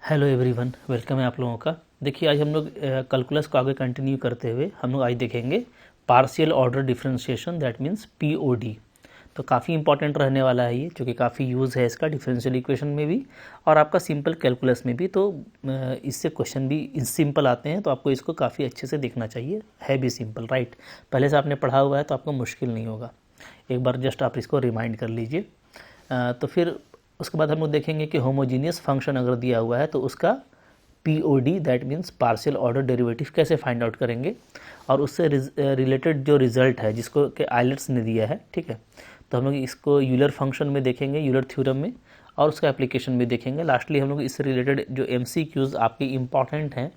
Hello everyone, welcome है आप लोगों का। देखिए आज हम लोग कैलकुलस को आगे कंटिन्यू करते हुए हम लोग आज देखेंगे partial order differentiation, that means POD. तो काफ़ी इंपॉर्टेंट रहने वाला है ये, क्योंकि काफ़ी यूज़ है इसका डिफरेंशियल इक्वेशन में भी और आपका सिंपल कैलकुलस में भी। तो इससे क्वेश्चन भी सिंपल आते हैं, तो आपको इसको काफ़ी अच्छे से देखना चाहिए। है भी सिंपल, राइट। पहले से आपने पढ़ा हुआ है तो आपको मुश्किल नहीं होगा। एक बार जस्ट आप इसको रिमाइंड कर लीजिए। तो फिर उसके बाद हम लोग देखेंगे कि होमोजीनियस फंक्शन अगर दिया हुआ है तो उसका POD, that means partial order derivative, कैसे फाइंड आउट करेंगे और उससे रिलेटेड जो रिजल्ट है जिसको कि आइलेट्स ने दिया है, ठीक है। तो हम लोग इसको यूलर फंक्शन में देखेंगे, यूलर थ्योरम में, और उसका एप्लीकेशन भी देखेंगे। लास्टली हम लोग इससे रिलेटेड जो एमसीक्यूज़ आपके इंपॉर्टेंट हैं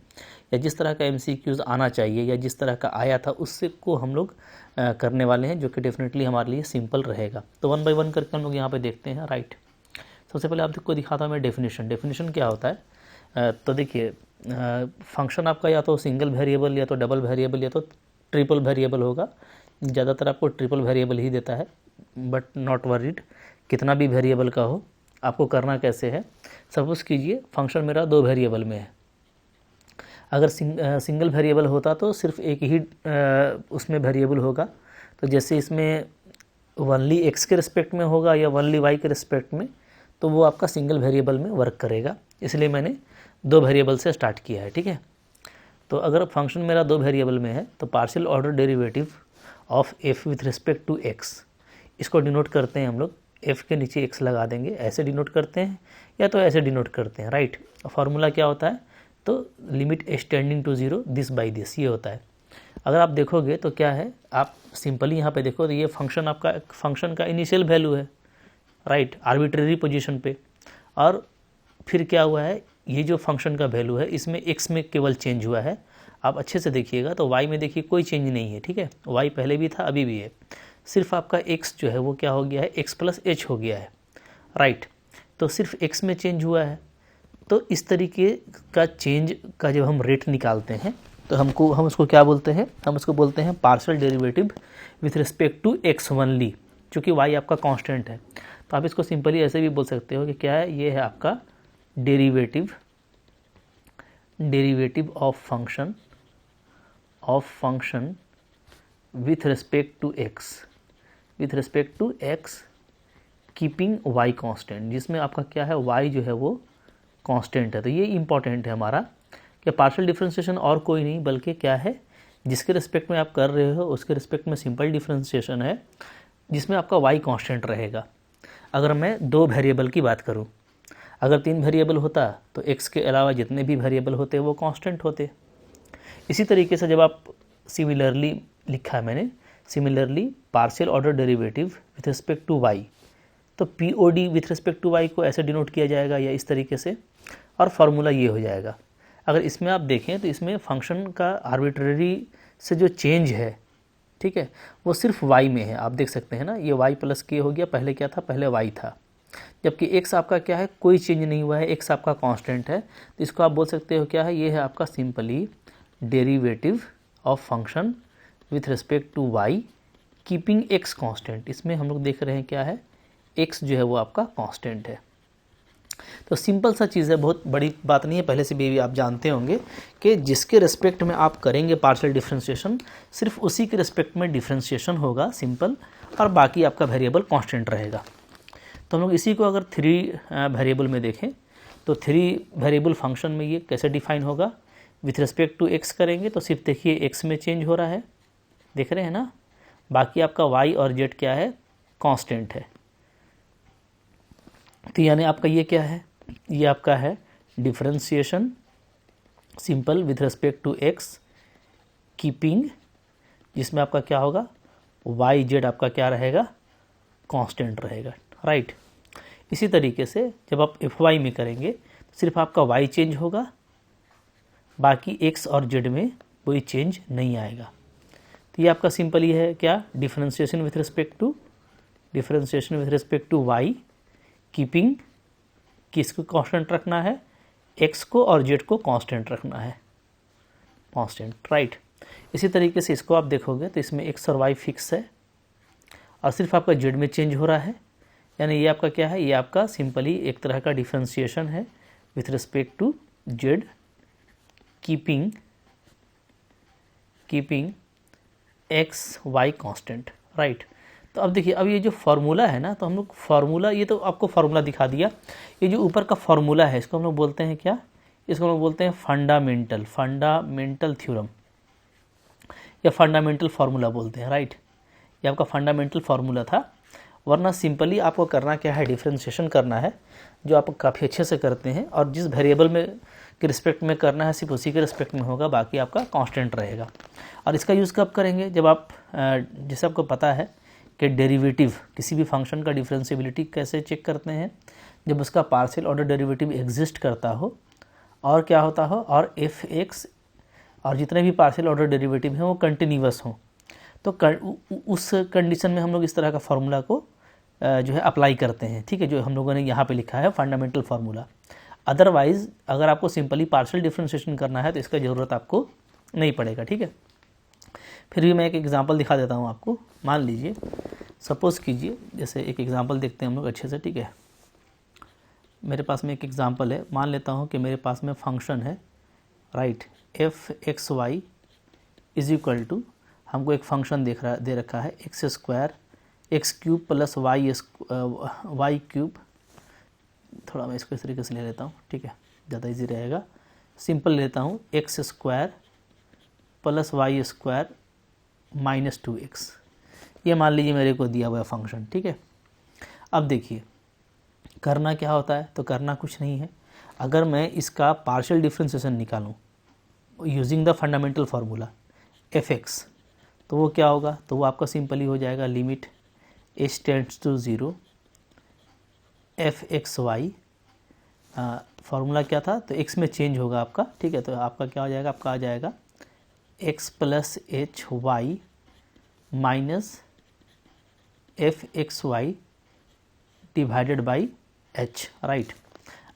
या जिस तरह का एमसीक्यूज़ आना चाहिए या जिस तरह का आया था उससे को हम लोग करने वाले हैं, जो कि डेफिनेटली हमारे लिए सिंपल रहेगा। तो वन बाय वन करके हम लोग यहाँ पे देखते हैं, राइट। सबसे पहले आपको दिखाता हूँ मैं डेफिनेशन क्या होता है। तो देखिए फंक्शन आपका या तो सिंगल वेरिएबल या तो डबल वेरिएबल या तो ट्रिपल वेरिएबल होगा। ज़्यादातर आपको ट्रिपल वेरिएबल ही देता है, बट नॉट वरीड, कितना भी वेरिएबल का हो। आपको करना कैसे है, सपोज कीजिए फंक्शन मेरा 2 वेरिएबल में है। अगर सिंगल वेरिएबल होता तो सिर्फ एक ही उसमें वेरिएबल होगा। तो जैसे इसमें वनली एक्स के रिस्पेक्ट में होगा या वनली वाई के रिस्पेक्ट में, तो वो आपका सिंगल वेरिएबल में वर्क करेगा। इसलिए मैंने 2 वेरिएबल से स्टार्ट किया है, ठीक है। तो अगर फंक्शन मेरा 2 वेरिएबल में है तो partial order derivative of f with respect to x, इसको डिनोट करते हैं हम लोग। एफ के नीचे एक्स लगा देंगे, ऐसे डिनोट करते हैं या तो ऐसे डिनोट करते हैं, राइट। फार्मूला क्या होता है, तो limit h tending to 0 this by this, ये होता है। अगर आप देखोगे तो क्या है, आप सिंपली यहाँ पे देखो तो ये फंक्शन का इनिशियल वैल्यू है, राइट, आर्बिट्रेरी पोजीशन पे। और फिर क्या हुआ है, ये जो फंक्शन का वैल्यू है इसमें x में केवल चेंज हुआ है। आप अच्छे से देखिएगा तो y में देखिए कोई चेंज नहीं है, ठीक है। y पहले भी था, अभी भी है। सिर्फ आपका x जो है वो क्या हो गया है, x प्लस h हो गया है, राइट। तो सिर्फ x में चेंज हुआ है। तो इस तरीके का चेंज का जब हम रेट निकालते हैं तो हम उसको क्या बोलते हैं, हम उसको बोलते हैं partial derivative with respect to x only, चूँकि y आपका कांस्टेंट है। तो आप इसको सिंपली ऐसे भी बोल सकते हो कि क्या है, ये है आपका derivative of function with respect to x keeping y constant, जिसमें आपका क्या है, y जो है वो कांस्टेंट है। तो ये इंपॉर्टेंट है हमारा कि पार्शियल डिफरेंशिएशन और कोई नहीं बल्कि क्या है, जिसके रिस्पेक्ट में आप कर रहे हो उसके रिस्पेक्ट में सिंपल डिफरेंशिएशन है, जिसमें आपका y कांस्टेंट रहेगा। अगर मैं 2 वेरिएबल की बात करूं, अगर 3 वेरिएबल होता तो x के अलावा जितने भी वेरिएबल होते वो कांस्टेंट होते। इसी तरीके से जब आप सिमिलरली लिखा है मैंने, similarly partial order derivative with respect to y, तो POD with respect to y को ऐसे डिनोट किया जाएगा या इस तरीके से, और फार्मूला ये हो जाएगा। अगर इसमें आप देखें तो इसमें फंक्शन का आर्बिट्रेरी से जो चेंज है, ठीक है, वो सिर्फ y में है। आप देख सकते हैं ना, ये y प्लस के हो गया, पहले क्या था, पहले y था। जबकि x आपका क्या है, कोई चेंज नहीं हुआ है, x आपका कांस्टेंट है। तो इसको आप बोल सकते हो क्या है, ये है आपका simply derivative of function with respect to y keeping x constant. इसमें हम लोग देख रहे हैं क्या है, x जो है वो आपका कांस्टेंट है। तो सिंपल सा चीज़ है, बहुत बड़ी बात नहीं है। पहले से भी आप जानते होंगे कि जिसके रिस्पेक्ट में आप करेंगे पार्शियल डिफरेंशिएशन, सिर्फ उसी के रिस्पेक्ट में डिफरेंशिएशन होगा, सिंपल, और बाकी आपका वेरिएबल कांस्टेंट रहेगा। तो हम लोग इसी को अगर 3 वेरिएबल में देखें तो 3 वेरिएबल फंक्शन में ये कैसे डिफाइन होगा, विथ रिस्पेक्ट टू एक्स करेंगे तो सिर्फ देखिए एक्स में चेंज हो रहा है, देख रहे हैं ना, बाकी आपका वाई और जेड क्या है, कांस्टेंट है। तो यानी आपका ये क्या है, ये आपका है differentiation simple with respect to x keeping, जिसमें आपका क्या होगा, वाई जेड आपका क्या रहेगा, कांस्टेंट रहेगा, राइट। इसी तरीके से जब आप एफ वाई में करेंगे तो सिर्फ आपका वाई चेंज होगा, बाकी एक्स और जेड में कोई चेंज नहीं आएगा। तो ये आपका सिंपल ये है क्या, differentiation with respect to y keeping, किसको कांस्टेंट रखना है, एक्स को और जेड को कांस्टेंट रखना है, कांस्टेंट, राइट। इसी तरीके से इसको आप देखोगे तो इसमें एक्स और वाई फिक्स है और सिर्फ आपका जेड में चेंज हो रहा है, यानी ये आपका क्या है, ये आपका सिंपली एक तरह का डिफरेंशिएशन है with respect to z keeping x y constant, right. तो अब देखिए, अब ये जो फार्मूला है ना, तो हम लोग फार्मूला, ये तो आपको फार्मूला दिखा दिया। ये जो ऊपर का फार्मूला है इसको हम लोग बोलते हैं क्या, इसको हम लोग बोलते हैं फंडामेंटल थ्योरम या फंडामेंटल फार्मूला बोलते हैं, राइट। ये आपका फंडामेंटल फार्मूला था। वरना सिंपली आपको करना क्या है, डिफ्रेंशिएशन करना है, जो आप काफ़ी अच्छे से करते हैं, और जिस वेरिएबल में के रिस्पेक्ट में करना है सिर्फ उसी के रिस्पेक्ट में होगा, बाकी आपका कांस्टेंट रहेगा। और इसका यूज़ कब करेंगे, जब आप जैसे आपको पता है कि डेरिवेटिव, किसी भी फंक्शन का डिफरेंशिएबिलिटी कैसे चेक करते हैं, जब उसका पार्शियल ऑर्डर डेरिवेटिव एग्जिस्ट करता हो और क्या होता हो, और एफ एक्स और जितने भी पार्शियल ऑर्डर डेरिवेटिव हैं वो कंटिन्यूअस हों, तो उस कंडीशन में हम लोग इस तरह का फार्मूला को जो है अप्लाई करते हैं, ठीक है, जो हम लोगों ने यहाँ पे लिखा है फंडामेंटल फार्मूला। अदरवाइज अगर आपको सिंपली पार्शियल डिफरेंशिएशन करना है तो इसका ज़रूरत आपको नहीं पड़ेगा, ठीक है। फिर भी मैं एक एग्जांपल दिखा देता हूँ आपको। मान लीजिए, सपोज़ कीजिए, जैसे एक एग्जांपल देखते हैं हम लोग अच्छे से, ठीक है। मेरे पास में एक एग्जांपल है, मान लेता हूँ कि मेरे पास में फंक्शन है, right, f x y is equal to, हमको एक फंक्शन दे रखा है x square x cube plus y cube. थोड़ा मैं इसको इस तरीके से ले लेता हूँ, ठीक है, ज़्यादा इजी रहेगा। सिंपल लेता हूँ, x square plus y square minus 2x, ये मान लीजिए मेरे को दिया हुआ फंक्शन, ठीक है। अब देखिए करना क्या होता है, तो करना कुछ नहीं है। अगर मैं इसका पार्शियल डिफरेंशिएशन निकालूं using the fundamental formula F x, तो वो क्या होगा, तो वो आपका सिंपली हो जाएगा limit h tends to 0 f x y, formula क्या था, तो x में चेंज होगा आपका, ठीक है। तो आपका क्या हो जाएगा, आपका आ जाएगा x plus h y minus f x y divided by h, right.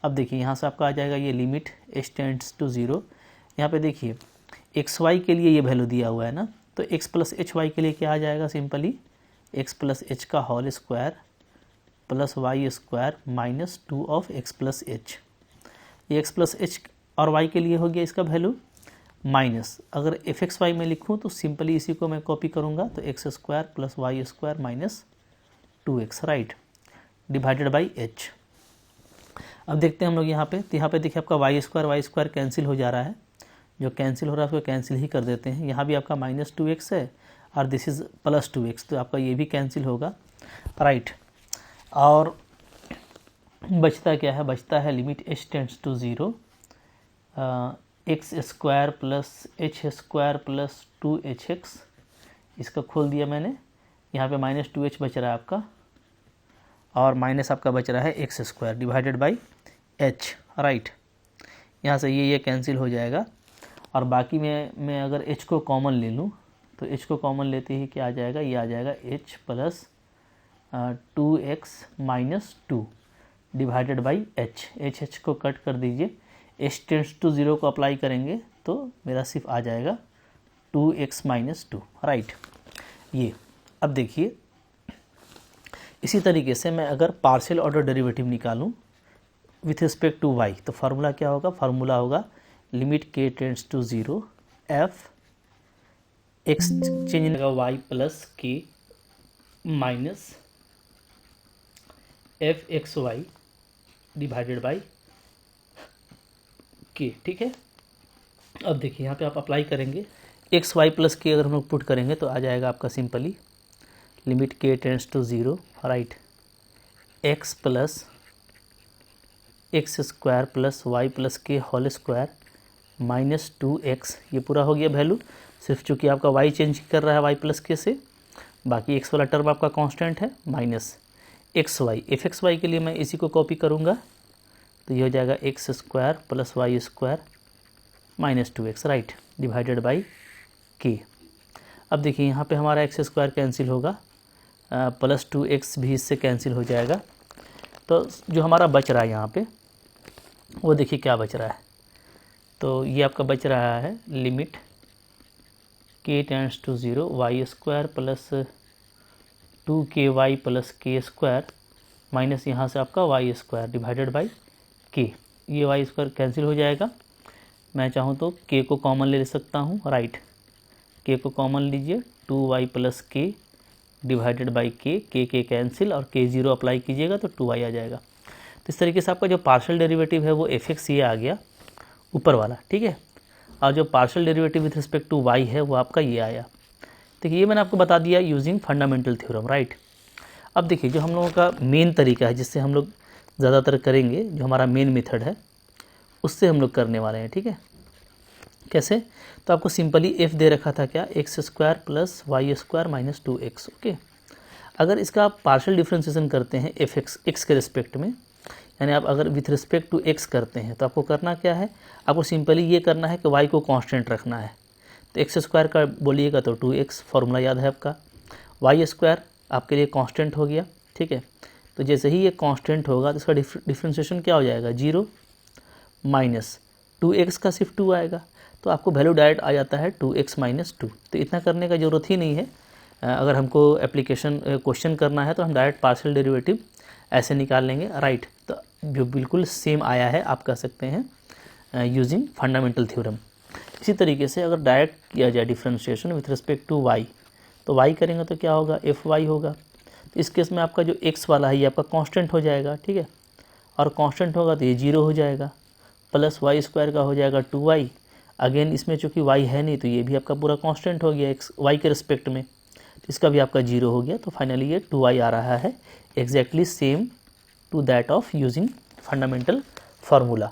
अब देखिए यहाँ से आपका आ जाएगा ये लिमिट h टेंड्स टू 0। यहाँ पे देखिए एक्स वाई के लिए ये वैल्यू दिया हुआ है ना, तो x प्लस एच वाई के लिए क्या आ जाएगा, सिंपली x प्लस एच का whole square plus y square minus 2 of x plus h. ये x प्लस एच और y के लिए हो गया इसका वैल्यू माइनस, अगर एफ एक्स वाई में लिखूँ तो सिंपली इसी को मैं कॉपी करूँगा, तो x square plus y square minus 2x, right, divided by h। अब देखते हैं हम लोग यहाँ पे, तो यहाँ पे देखिए आपका वाई स्क्वायर कैंसिल हो जा रहा है, जो कैंसिल हो रहा है उसको कैंसिल ही कर देते हैं। यहाँ भी आपका माइनस 2x है और दिस इज़ प्लस 2x, तो आपका ये भी कैंसिल होगा, राइट। और बचता क्या है, बचता है limit h tends to 0 x square plus h square plus 2hx, इसका खोल दिया मैंने, यहाँ पे माइनस 2h बच रहा है आपका, और माइनस आपका बच रहा है x square divided by h, right. यहाँ से ये कैंसिल हो जाएगा, और बाकी में मैं अगर h को कॉमन ले लूँ, तो h को कॉमन लेते ही क्या आ जाएगा, ये आ जाएगा h plus 2x minus 2 divided by h को कट कर दीजिए, h टेंड्स टू 0 को अप्लाई करेंगे तो मेरा सिर्फ आ जाएगा 2x माइनस 2, राइट। ये अब देखिए इसी तरीके से मैं अगर पार्शियल ऑर्डर डेरिवेटिव निकालूं विथ रिस्पेक्ट टू y, तो फार्मूला क्या होगा, फार्मूला होगा limit k tends to 0 f x change होगा y plus k minus f x y divided by k, ठीक है। अब देखिए यहाँ पे आप अप्लाई करेंगे एक्स वाई प्लस के, अगर हम लोग पुट करेंगे तो आ जाएगा आपका simply limit k tends to 0, right, x plus x square plus y plus k whole square minus 2x, ये पूरा हो गया वैल्यू, सिर्फ चूँकि आपका y चेंज कर रहा है वाई प्लस के से, बाकी x वाला टर्म आपका कांस्टेंट है, minus x y, f x y के लिए मैं इसी को कॉपी करूँगा, तो ये हो जाएगा x square plus y square minus 2x, right, divided by k. अब देखिए यहाँ पे हमारा एक्स स्क्वायर कैंसिल होगा, प्लस 2x भी इससे कैंसिल हो जाएगा, तो जो हमारा बच रहा है यहाँ पे वो देखिए क्या बच रहा है, तो ये आपका बच रहा है limit k tends to 0 y square plus 2ky plus k square minus यहाँ से आपका वाई स्क्वायर डिवाइडेड बाई के। ये वाई स्क्वायर कैंसिल हो जाएगा। मैं चाहूँ तो के को कॉमन ले सकता हूँ, राइट। के को कॉमन लीजिए, 2y प्लस के डिवाइडेड बाई के कैंसिल और के जीरो अप्लाई कीजिएगा तो 2y आ जाएगा। तो इस तरीके से आपका जो पार्शियल डेरिवेटिव है वो fx ये आ गया ऊपर वाला, ठीक है। और जो partial derivative with respect to y है वो आपका ये आया। देखिए ये मैंने आपको बता दिया यूजिंग फंडामेंटल थ्योरम, राइट। अब देखिए जो हम लोगों का मेन तरीका है जिससे हम लोग ज़्यादातर करेंगे, जो हमारा मेन मेथड है उससे हम लोग करने वाले हैं, ठीक है। कैसे? तो आपको सिंपली एफ दे रखा था क्या, x square plus y square minus 2x, okay. अगर इसका आप पार्शियल डिफ्रेंसिएशन करते हैं एफ एक्स के रिस्पेक्ट में, यानी आप अगर विथ रिस्पेक्ट टू एक्स करते हैं तो आपको करना क्या है, आपको सिंपली ये करना है कि वाई को कांस्टेंट रखना है। तो एक्स स्क्वायर का बोलिएगा तो 2x, फॉर्मूला याद है आपका। वाई स्क्वायर आपके लिए कांस्टेंट हो गया, ठीक है। तो जैसे ही ये कांस्टेंट होगा तो इसका डिफ्रेंशिएशन क्या हो जाएगा, 0 माइनस 2x का सिर्फ 2 आएगा, तो आपको वैल्यू डायरेक्ट आ जाता है 2x माइनस 2। तो इतना करने का ज़रूरत ही नहीं है। अगर हमको एप्लीकेशन क्वेश्चन करना है तो हम डायरेक्ट पार्शियल डेरिवेटिव ऐसे निकाल लेंगे, राइट। तो जो बिल्कुल सेम आया है आप कह सकते हैं यूजिंग फंडामेंटल थ्योरम। इसी तरीके से अगर डायरेक्ट किया जाए differentiation with respect to y, तो y करेंगे तो क्या होगा, एफ वाई होगा। तो इस केस में आपका जो x वाला है ये आपका कांस्टेंट हो जाएगा, ठीक है। और कांस्टेंट होगा तो ये 0 हो जाएगा, प्लस वाई स्क्वायर का हो जाएगा 2y। अगेन इसमें चूँकि y है नहीं तो ये भी आपका पूरा कांस्टेंट हो गया x y के रिस्पेक्ट में, तो इसका भी आपका 0 हो गया। तो फाइनली ये 2y आ रहा है, exactly same to that of using fundamental formula.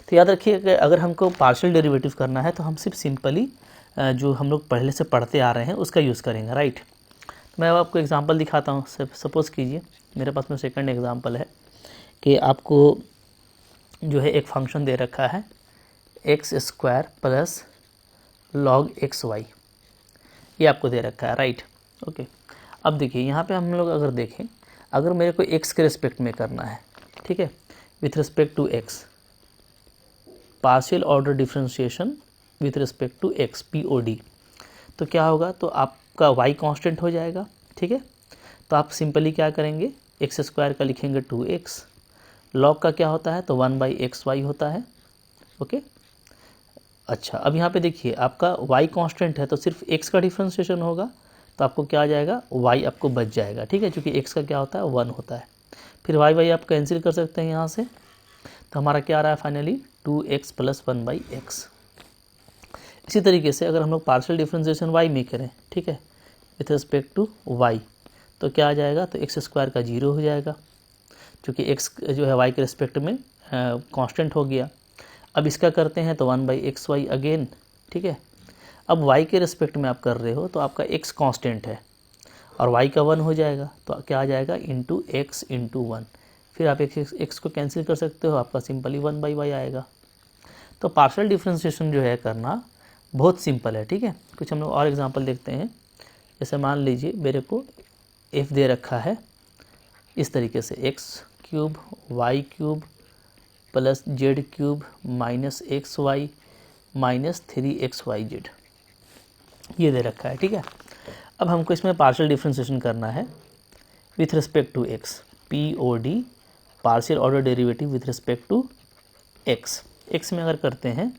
तो याद रखिए कि अगर हमको पार्शियल डेरिवेटिव करना है तो हम सिर्फ सिंपली जो हम लोग पहले से पढ़ते आ रहे हैं उसका यूज़ करेंगे, राइट। तो मैं अब आपको एग्जांपल दिखाता हूँ। सपोज़ कीजिए मेरे पास में सेकंड एग्जांपल है कि आपको जो है एक फंक्शन दे रखा है x square plus log x y, ये आपको दे रखा है, राइट, ओके। अब देखिए यहाँ पे हम लोग अगर देखें, अगर मेरे को एक्स के रिस्पेक्ट में करना है, ठीक है, with respect to x, partial order differentiation with respect to x, POD, तो क्या होगा, तो आपका y कांस्टेंट हो जाएगा, ठीक है। तो आप सिंपली क्या करेंगे, एक्स स्क्वायर का लिखेंगे 2x, लॉग का क्या होता है तो 1/xy होता है, ओके। अच्छा अब यहाँ पे देखिए आपका y कांस्टेंट है तो सिर्फ x का डिफरेंशिएशन होगा, तो आपको क्या आ जाएगा, y आपको बच जाएगा, ठीक है, क्योंकि x का क्या होता है 1 होता है। फिर y आप कैंसिल कर सकते हैं यहाँ से, तो हमारा क्या आ रहा है फाइनली 2x प्लस 1/x। इसी तरीके से अगर हम लोग पार्शियल डिफरेंशिएशन y में करें, ठीक है, विथ रिस्पेक्ट टू y, तो क्या आ जाएगा, तो एक्स स्क्वायर का 0 हो जाएगा, क्योंकि x जो है y के रिस्पेक्ट में कांस्टेंट हो गया। अब इसका करते हैं तो 1/xy अगेन, ठीक है। अब y के रिस्पेक्ट में आप कर रहे हो तो आपका x कांस्टेंट है और y का 1 हो जाएगा, तो क्या आ जाएगा इंटू एक्स इंटू 1। फिर आप x को कैंसिल कर सकते हो, आपका सिंपली 1/y आएगा। तो पार्शियल डिफरेंशिएशन जो है करना बहुत सिंपल है, ठीक है। कुछ हम लोग और एग्जांपल देखते हैं। जैसे मान लीजिए मेरे को f दे रखा है इस तरीके से, x³ y³ plus z³ minus xy minus 3xyz, ये दे रखा है, ठीक है। अब हमको इसमें पार्शियल डिफरेंशिएशन करना है with respect to x, POD, partial order derivative with respect to x में अगर करते हैं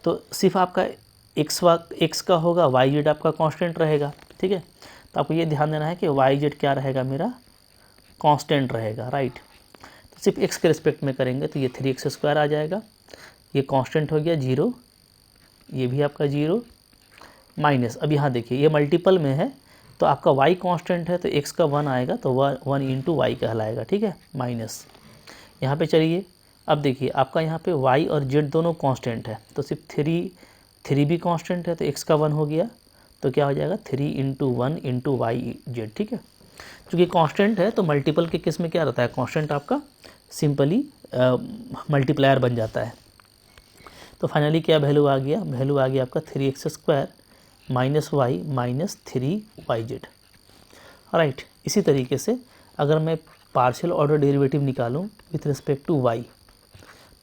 तो सिर्फ आपका x का होगा, yz आपका कांस्टेंट रहेगा, ठीक है। तो आपको ये ध्यान देना है कि yz क्या रहेगा, मेरा कांस्टेंट रहेगा, राइट। तो सिर्फ x के रिस्पेक्ट में करेंगे तो ये 3x² आ जाएगा, ये कांस्टेंट हो गया 0, ये भी आपका 0 माइनस, अब यहाँ देखिए ये मल्टीपल में है तो आपका y कांस्टेंट है तो x का 1 आएगा तो 1 इंटू वाई कहलाएगा, ठीक है, माइनस। यहाँ पे चलिए अब देखिए आपका यहाँ पे y और z दोनों कांस्टेंट है, तो सिर्फ 3 भी कांस्टेंट है तो x का 1 हो गया, तो क्या हो जाएगा 3 इंटू 1 इंटू YZ, ठीक है। क्योंकि कांस्टेंट है तो मल्टीपल के केस में क्या रहता है, कांस्टेंट आपका सिंपली मल्टीप्लायर बन जाता है। तो फाइनली क्या वैल्यू आ गया, वैल्यू आ गया आपका 3x² minus y minus 3yz, right. इसी तरीके से अगर मैं पार्शियल ऑर्डर डेरिवेटिव निकालूं विथ रिस्पेक्ट टू y,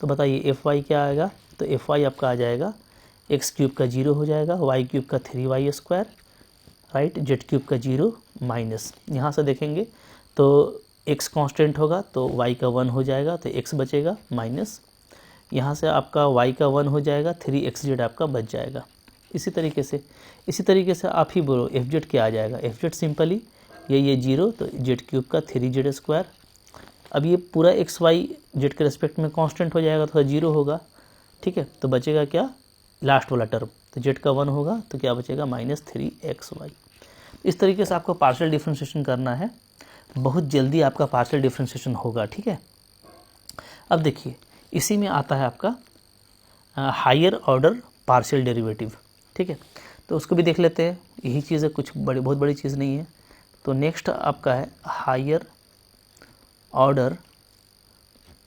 तो बताइए fy क्या आएगा, तो fy आपका आ जाएगा x³ का 0 हो जाएगा, y³ का 3y², राइट, z³ का 0 माइनस, यहाँ से देखेंगे तो x कांस्टेंट होगा तो y का 1 हो जाएगा, तो x बचेगा माइनस यहाँ से आपका y का 1 हो जाएगा, 3xz आपका बच जाएगा। इसी तरीके से आप ही बोलो fz क्या आ जाएगा, fz सिंपली ये 0 तो z क्यूब का 3z स्क्वायर। अब ये पूरा एक्स वाई जेड के रेस्पेक्ट में कांस्टेंट हो जाएगा तो 0 होगा, ठीक है। तो बचेगा क्या, लास्ट वाला टर्म, तो जेड का 1 होगा तो क्या बचेगा -3xy। इस तरीके से आपको पार्शियल डिफरेंशिएशन करना है, बहुत जल्दी आपका पार्शियल डिफरेंशिएशन होगा, ठीक है। अब देखिए इसी में आता है आपका हायर ऑर्डर पार्शियल डेरिवेटिव, ठीक है। तो उसको भी देख लेते हैं, यही चीज़ है, कुछ बहुत बड़ी चीज़ नहीं है। तो नेक्स्ट आपका है higher order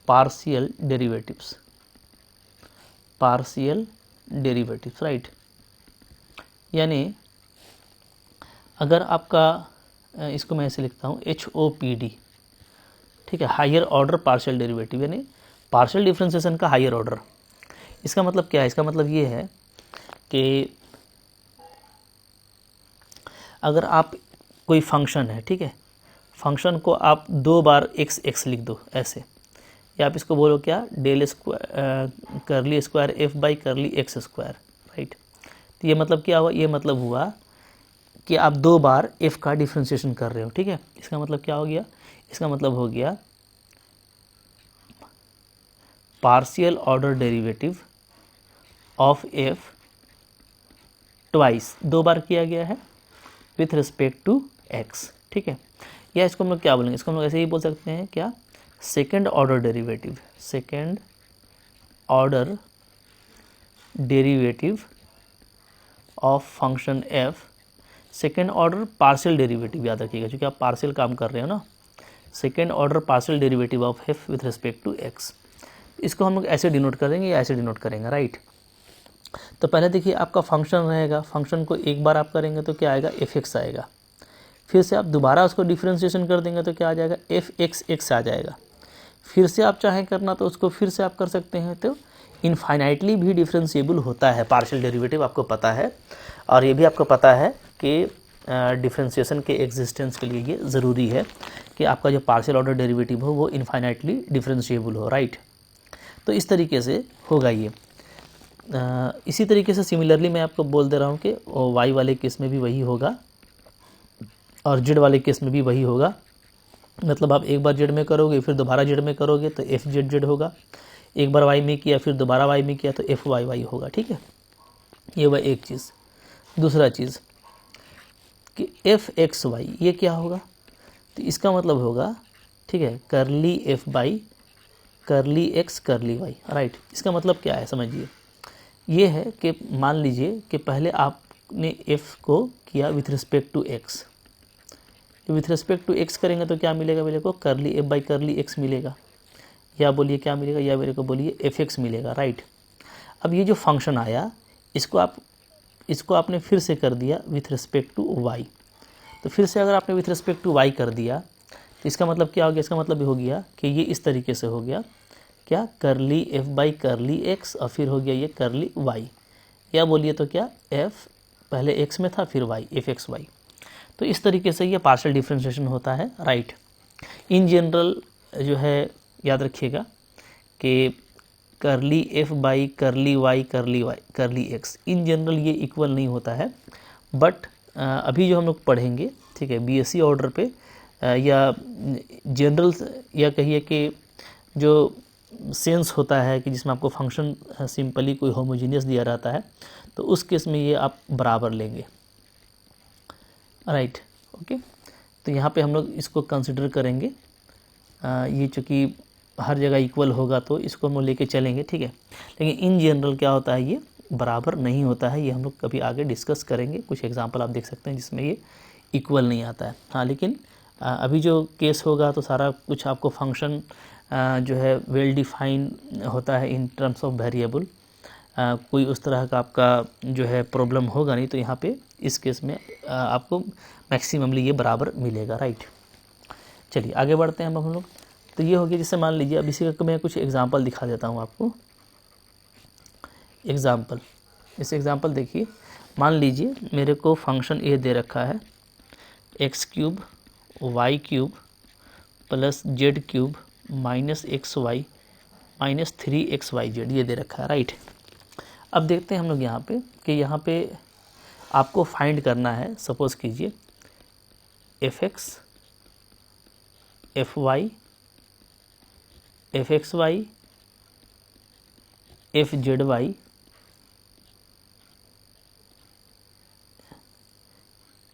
partial derivatives, right. यानी अगर आपका इसको मैं ऐसे लिखता हूँ HOPD, ठीक है, हायर ऑर्डर पार्शियल डेरिवेटिव, यानी पार्शियल डिफरेंशिएशन का हायर ऑर्डर। इसका मतलब क्या है, इसका मतलब ये है कि अगर आप कोई फंक्शन है, ठीक है, फंक्शन को आप 2 बार x लिख दो ऐसे, या आप इसको बोलो क्या, डेल स्क्वायर करली square f by curly x square, right. तो ये मतलब क्या हुआ, ये मतलब हुआ कि आप 2 बार f का डिफरेंशिएशन कर रहे हो, ठीक है। इसका मतलब क्या हो गया, इसका मतलब हो गया partial order derivative of f twice, 2 बार किया गया है विथ रिस्पेक्ट टू x, ठीक है। या इसको हम लोग क्या बोलेंगे, इसको हम लोग ऐसे ही बोल सकते हैं क्या, second order derivative of function f, second order partial derivative, याद रखिएगा क्योंकि आप पार्शियल काम कर रहे हो ना, second order partial derivative of f with respect to x। इसको हम लोग ऐसे डिनोट करेंगे या ऐसे डिनोट करेंगे, राइट। तो पहले देखिए आपका फंक्शन रहेगा, फंक्शन को एक बार आप करेंगे तो क्या आएगा, fx आएगा। फिर से आप दोबारा उसको डिफरेंशिएशन कर देंगे तो क्या आ जाएगा, fxx आ जाएगा। फिर से आप चाहें करना तो उसको फिर से आप कर सकते हैं। तो इनफाइनाइटली भी डिफरेंशिएबल होता है पार्शियल डेरिवेटिव, आपको पता है। और ये भी आपको पता है कि डिफरेंशिएशन के एग्जिस्टेंस के लिए ये ज़रूरी है कि आपका जो पार्शियल ऑर्डर डेरिवेटिव हो वो इनफाइनाइटली डिफरेंशिएबल हो, राइट। तो इस तरीके से होगा ये। इसी तरीके से सिमिलरली मैं आपको बोल दे रहा हूँ कि y वाले केस में भी वही होगा और z वाले केस में भी वही होगा। मतलब आप एक बार z में करोगे फिर दोबारा z में करोगे तो fz होगा, एक बार y में किया फिर दोबारा y में किया तो fyy होगा, ठीक है। ये वह एक चीज़। दूसरा चीज़ कि fxy ये क्या होगा, तो इसका मतलब होगा, ठीक है, करली f बाई करली x करली y, राइट। इसका मतलब क्या है समझिए, ये है कि मान लीजिए कि पहले आपने f को किया विथ रिस्पेक्ट टू x, तो विथ रिस्पेक्ट टू x करेंगे तो क्या मिलेगा मेरे को, करली f बाई करली x मिलेगा, या बोलिए क्या मिलेगा, या मेरे को बोलिए fx मिलेगा, राइट। अब ये जो फंक्शन आया इसको आपने फिर से कर दिया विथ रिस्पेक्ट टू y। तो फिर से अगर आपने विथ रिस्पेक्ट टू y कर दिया तो इसका मतलब क्या हो गया, इसका मतलब हो गया कि ये इस तरीके से हो गया क्या, करली f बाई करली x और फिर हो गया ये करली y, या बोलिए तो क्या f पहले x में था फिर y, fxy। तो इस तरीके से ये पार्शियल डिफरेंशिएशन होता है, राइट। इन जनरल जो है याद रखिएगा कि करली f बाई करली y करली x, इन जनरल ये इक्वल नहीं होता है। बट अभी जो हम लोग पढ़ेंगे, ठीक है, बीएससी ऑर्डर पे या जनरल, या कहिए कि जो सेंस होता है कि जिसमें आपको फंक्शन सिंपली कोई होमोजीनियस दिया रहता है, तो उस केस में ये आप बराबर लेंगे, राइट, ओके। तो यहाँ पे हम लोग इसको कंसिडर करेंगे, ये चूँकि हर जगह इक्वल होगा तो इसको हम लोग लेके चलेंगे, ठीक है। लेकिन इन जनरल क्या होता है, ये बराबर नहीं होता है, ये हम लोग कभी आगे डिस्कस करेंगे। कुछ एग्जांपल आप देख सकते हैं जिसमें ये इक्वल नहीं आता है। हाँ, लेकिन अभी जो केस होगा तो सारा कुछ आपको फंक्शन जो है वेल डिफाइन होता है इन टर्म्स ऑफ वेरिएबल, कोई उस तरह का आपका जो है प्रॉब्लम होगा नहीं। तो यहाँ पे इस केस में आपको मैक्सिममली ये बराबर मिलेगा, राइट। चलिए आगे बढ़ते हैं हम लोग। तो ये हो गया, जैसे मान लीजिए अब इसी का मैं कुछ एग्जांपल दिखा देता हूँ आपको। एग्जांपल, इस एग्जांपल देखिए, मान लीजिए मेरे को फंक्शन ए दे रखा है x³ y³ plus z cube minus x y minus 3xyz ये दे रखा है, राइट। अब देखते हैं हम लोग यहाँ पे कि यहाँ पे आपको फाइंड करना है, सपोज कीजिए fx fy fxy fzy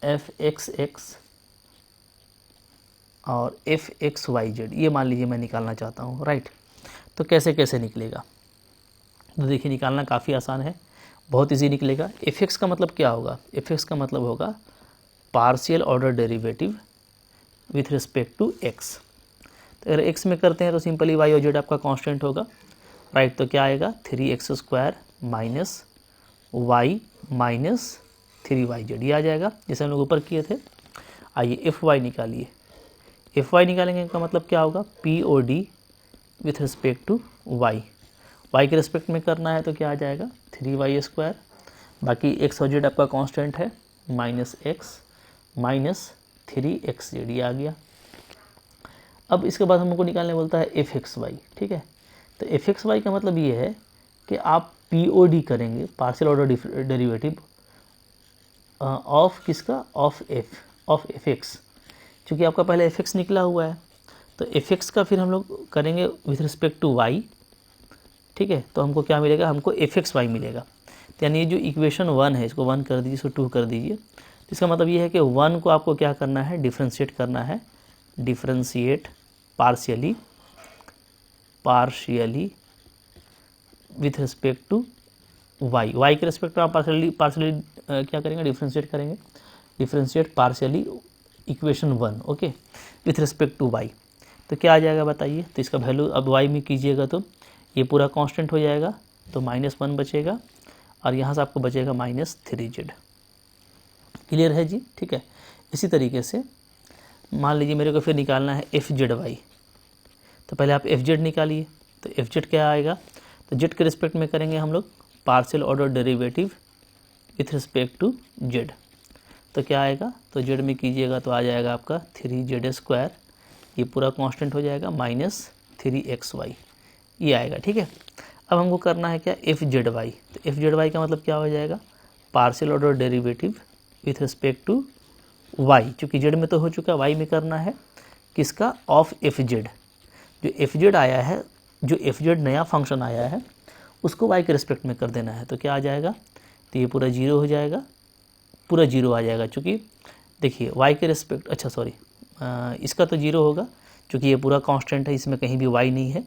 fxx और fxyz, ये मान लीजिए मैं निकालना चाहता हूँ, राइट। तो कैसे कैसे निकलेगा, तो देखिए निकालना काफ़ी आसान है, बहुत इजी निकलेगा। fx का मतलब क्या होगा, fx का मतलब होगा partial order derivative with respect to x। तो अगर x में करते हैं तो सिंपली y और z आपका कांस्टेंट होगा, राइट। तो क्या आएगा 3x² minus y minus 3yz, ये आ जाएगा जैसे हम लोग ऊपर किए थे। आइए fy निकालिए, fy निकालेंगे का मतलब क्या होगा POD with respect to y के रिस्पेक्ट में करना है तो क्या आ जाएगा 3y², बाकी x और z आपका कांस्टेंट है माइनस x माइनस 3xz, ये आ गया। अब इसके बाद हमको निकालने बोलता है fxy, ठीक है। तो fxy का मतलब ये है कि आप POD करेंगे, पार्शियल ऑर्डर डेरिवेटिव ऑफ किसका, ऑफ fx, क्योंकि आपका पहले fx निकला हुआ है तो fx का फिर हम लोग करेंगे विथ रिस्पेक्ट टू y, ठीक है। तो हमको क्या मिलेगा, हमको fxy मिलेगा। तो यानी ये जो इक्वेशन 1 है इसको 1 कर दीजिए, इसको 2 कर दीजिए। तो इसका मतलब ये है कि 1 को आपको क्या करना है, डिफ्रेंशिएट करना है, differentiate partially with respect to y के रिस्पेक्ट में आप पार्शियली क्या करेंगे, डिफ्रेंशिएट करेंगे, differentiate partially equation 1, okay, with respect to y। तो क्या आ जाएगा बताइए, तो इसका वैल्यू अब y में कीजिएगा तो ये पूरा कांस्टेंट हो जाएगा, तो -1 बचेगा और यहाँ से आपको बचेगा -3z। क्लियर है जी, ठीक है। इसी तरीके से मान लीजिए मेरे को फिर निकालना है fzy, तो पहले आप fz निकालिए। तो fz क्या आएगा, तो z के रिस्पेक्ट में करेंगे हम लोग partial order derivative with respect to z। तो क्या आएगा, तो z में कीजिएगा तो आ जाएगा आपका 3z², ये पूरा कांस्टेंट हो जाएगा माइनस 3xy, ये आएगा, ठीक है। अब हमको करना है क्या, fzy। तो fzy का मतलब क्या हो जाएगा, partial order derivative with respect to y, चूँकि z में तो हो चुका, y में करना है किसका, ऑफ fz। जो fz आया है, जो fz नया फंक्शन आया है उसको y के रिस्पेक्ट में कर देना है। तो क्या आ जाएगा, तो ये पूरा 0 हो जाएगा, पूरा 0 आ जाएगा, चूँकि देखिए y के रिस्पेक्ट, अच्छा सॉरी इसका तो 0 होगा क्योंकि ये पूरा कांस्टेंट है, इसमें कहीं भी y नहीं है,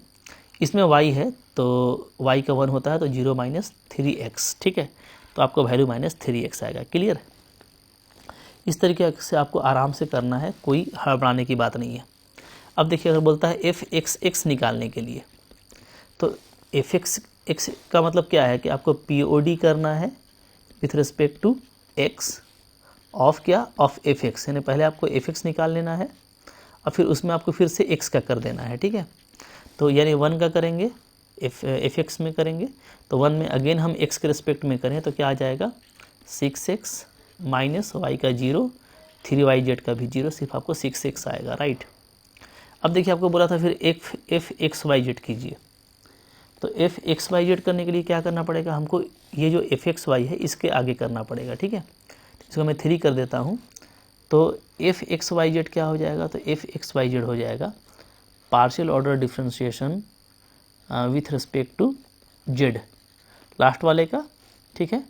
इसमें y है तो y का 1 होता है तो 0 माइनस 3x, ठीक है। तो आपको वैल्यू -3x आएगा। क्लियर, इस तरीके से आपको आराम से करना है, कोई हड़बड़ाने की बात नहीं है। अब देखिए अगर बोलता है fxx निकालने के लिए, तो fxx का मतलब क्या है कि आपको POD करना है with respect to x of क्या, ऑफ fx, यानी पहले आपको fx निकाल लेना है और फिर उसमें आपको फिर से x का कर देना है, ठीक है। तो यानी 1 का करेंगे fx में करेंगे तो 1 में अगेन हम x के रिस्पेक्ट में करें तो क्या आ जाएगा 6x माइनस y का 0, 3yz का भी 0, सिर्फ आपको 6x आएगा, राइट। अब देखिए आपको बोला था फिर fxyz कीजिए, तो fxyz करने के लिए क्या करना पड़ेगा हमको, ये जो fxy है इसके आगे करना पड़ेगा, ठीक है। इसको मैं 3 कर देता हूँ, तो fxyz क्या हो जाएगा, तो fxyz हो जाएगा partial order differentiation with respect to z, last वाले का, ठीक है,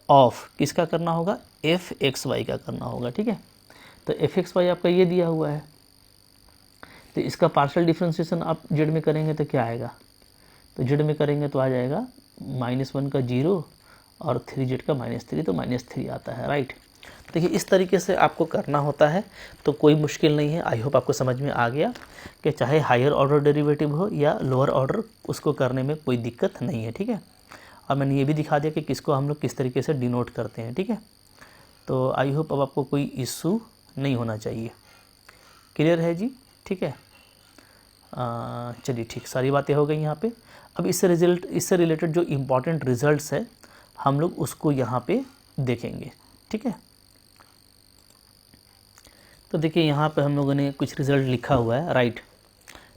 ऑफ किसका करना होगा, fxy का करना होगा, ठीक है। तो fxy आपका ये दिया हुआ है, तो इसका पार्शियल डिफ्रेंशिएशन आप z में करेंगे तो क्या आएगा, तो z में करेंगे तो आ जाएगा -1 का 0 और 3z का -3, तो -3 आता है, राइट। देखिए इस तरीके से आपको करना होता है, तो कोई मुश्किल नहीं है। आई होप आपको समझ में आ गया कि चाहे हायर ऑर्डर डेरिवेटिव हो या लोअर ऑर्डर, उसको करने में कोई दिक्कत नहीं है, ठीक है। और मैंने ये भी दिखा दिया कि किसको हम लोग किस तरीके से डिनोट करते हैं, ठीक है। तो आई होप अब आपको कोई इशू नहीं होना चाहिए। क्लियर है जी, ठीक है। चलिए ठीक, सारी बातें हो गई यहाँ पे। अब इससे रिलेटेड जो इम्पॉर्टेंट रिजल्ट्स है हम लोग उसको यहाँ पे देखेंगे, ठीक है। तो देखिए यहाँ पे हम लोगों ने कुछ रिज़ल्ट लिखा हुआ है, राइट।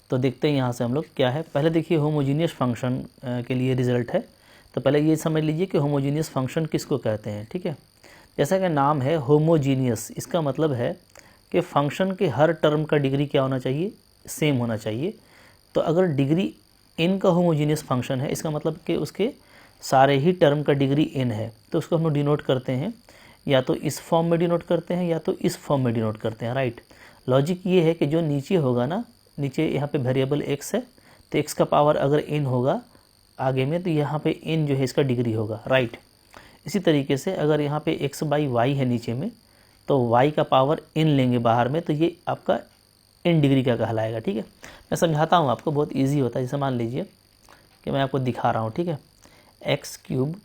तो देखते हैं यहाँ से हम लोग क्या है। पहले देखिए होमोजीनियस फंक्शन के लिए रिज़ल्ट है। तो पहले ये समझ लीजिए कि होमोजीनियस फंक्शन किसको कहते हैं, ठीक है। जैसा कि नाम है होमोजीनियस, इसका मतलब है कि फंक्शन के हर टर्म का डिग्री क्या होना चाहिए, सेम होना चाहिए। तो अगर डिग्री n का होमोजीनियस फंक्शन है, इसका मतलब कि उसके सारे ही टर्म का डिग्री n है। तो उसको हम लोग डिनोट करते हैं, या तो इस फॉर्म में डिनोट करते हैं या तो इस फॉर्म में डिनोट करते हैं, राइट। लॉजिक ये है कि जो नीचे होगा ना, नीचे यहाँ पे वेरिएबल x है, तो x का पावर अगर n होगा आगे में, तो यहाँ पे n जो है इसका डिग्री होगा, राइट। इसी तरीके से अगर यहाँ पे x बाई वाई है नीचे में, तो y का पावर n लेंगे बाहर में, तो ये आपका n डिग्री का कहलाएगा, ठीक है। मैं समझाता हूँ आपको, बहुत इजी होता है। जैसे मान लीजिए कि मैं आपको दिखा रहा हूँ, ठीक है। X cube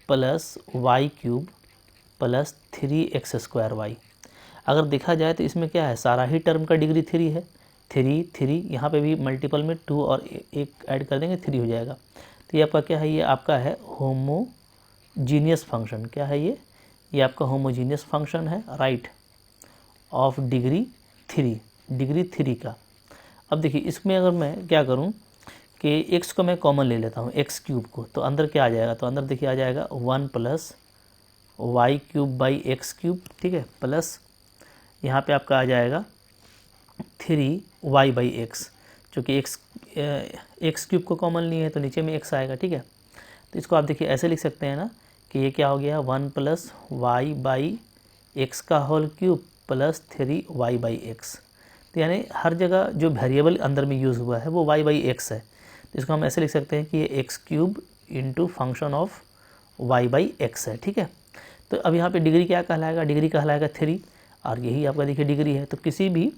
plus y cube plus 3x² अगर देखा जाए तो इसमें क्या है, सारा ही टर्म का डिग्री 3 है। 3 यहाँ पे भी मल्टीपल में 2 और 1 ऐड कर देंगे 3 हो जाएगा। तो ये आपका क्या है, ये आपका है होमोजीनियस फंक्शन। क्या है ये आपका होमोजीनियस फंक्शन है, राइट, ऑफ डिग्री 3 का। अब देखिए इसमें अगर मैं क्या करूं कि x को मैं कॉमन ले लेता हूं, एक्स क्यूब को, तो अंदर क्या आ जाएगा, तो अंदर देखिए आ जाएगा 1 plus y cube by x cube, ठीक है, प्लस यहाँ पे आपका आ जाएगा 3y बाई एक्स, चूँकि एक्स क्यूब को कॉमन लिए है तो नीचे में x आएगा, ठीक है। तो इसको आप देखिए ऐसे लिख सकते हैं ना कि ये क्या हो गया, 1 प्लस वाई बाई एक्स का whole cube plus 3y by x. तो यानी हर जगह जो वेरिएबल अंदर में यूज़ हुआ है वो y बाई एक्स है। तो इसको हम ऐसे लिख सकते हैं कि ये x cube into function of y by x है, ठीक है। तो अब यहाँ पे डिग्री क्या कहलाएगा, डिग्री कहलाएगा 3, और यही आपका देखिए डिग्री है। तो किसी भी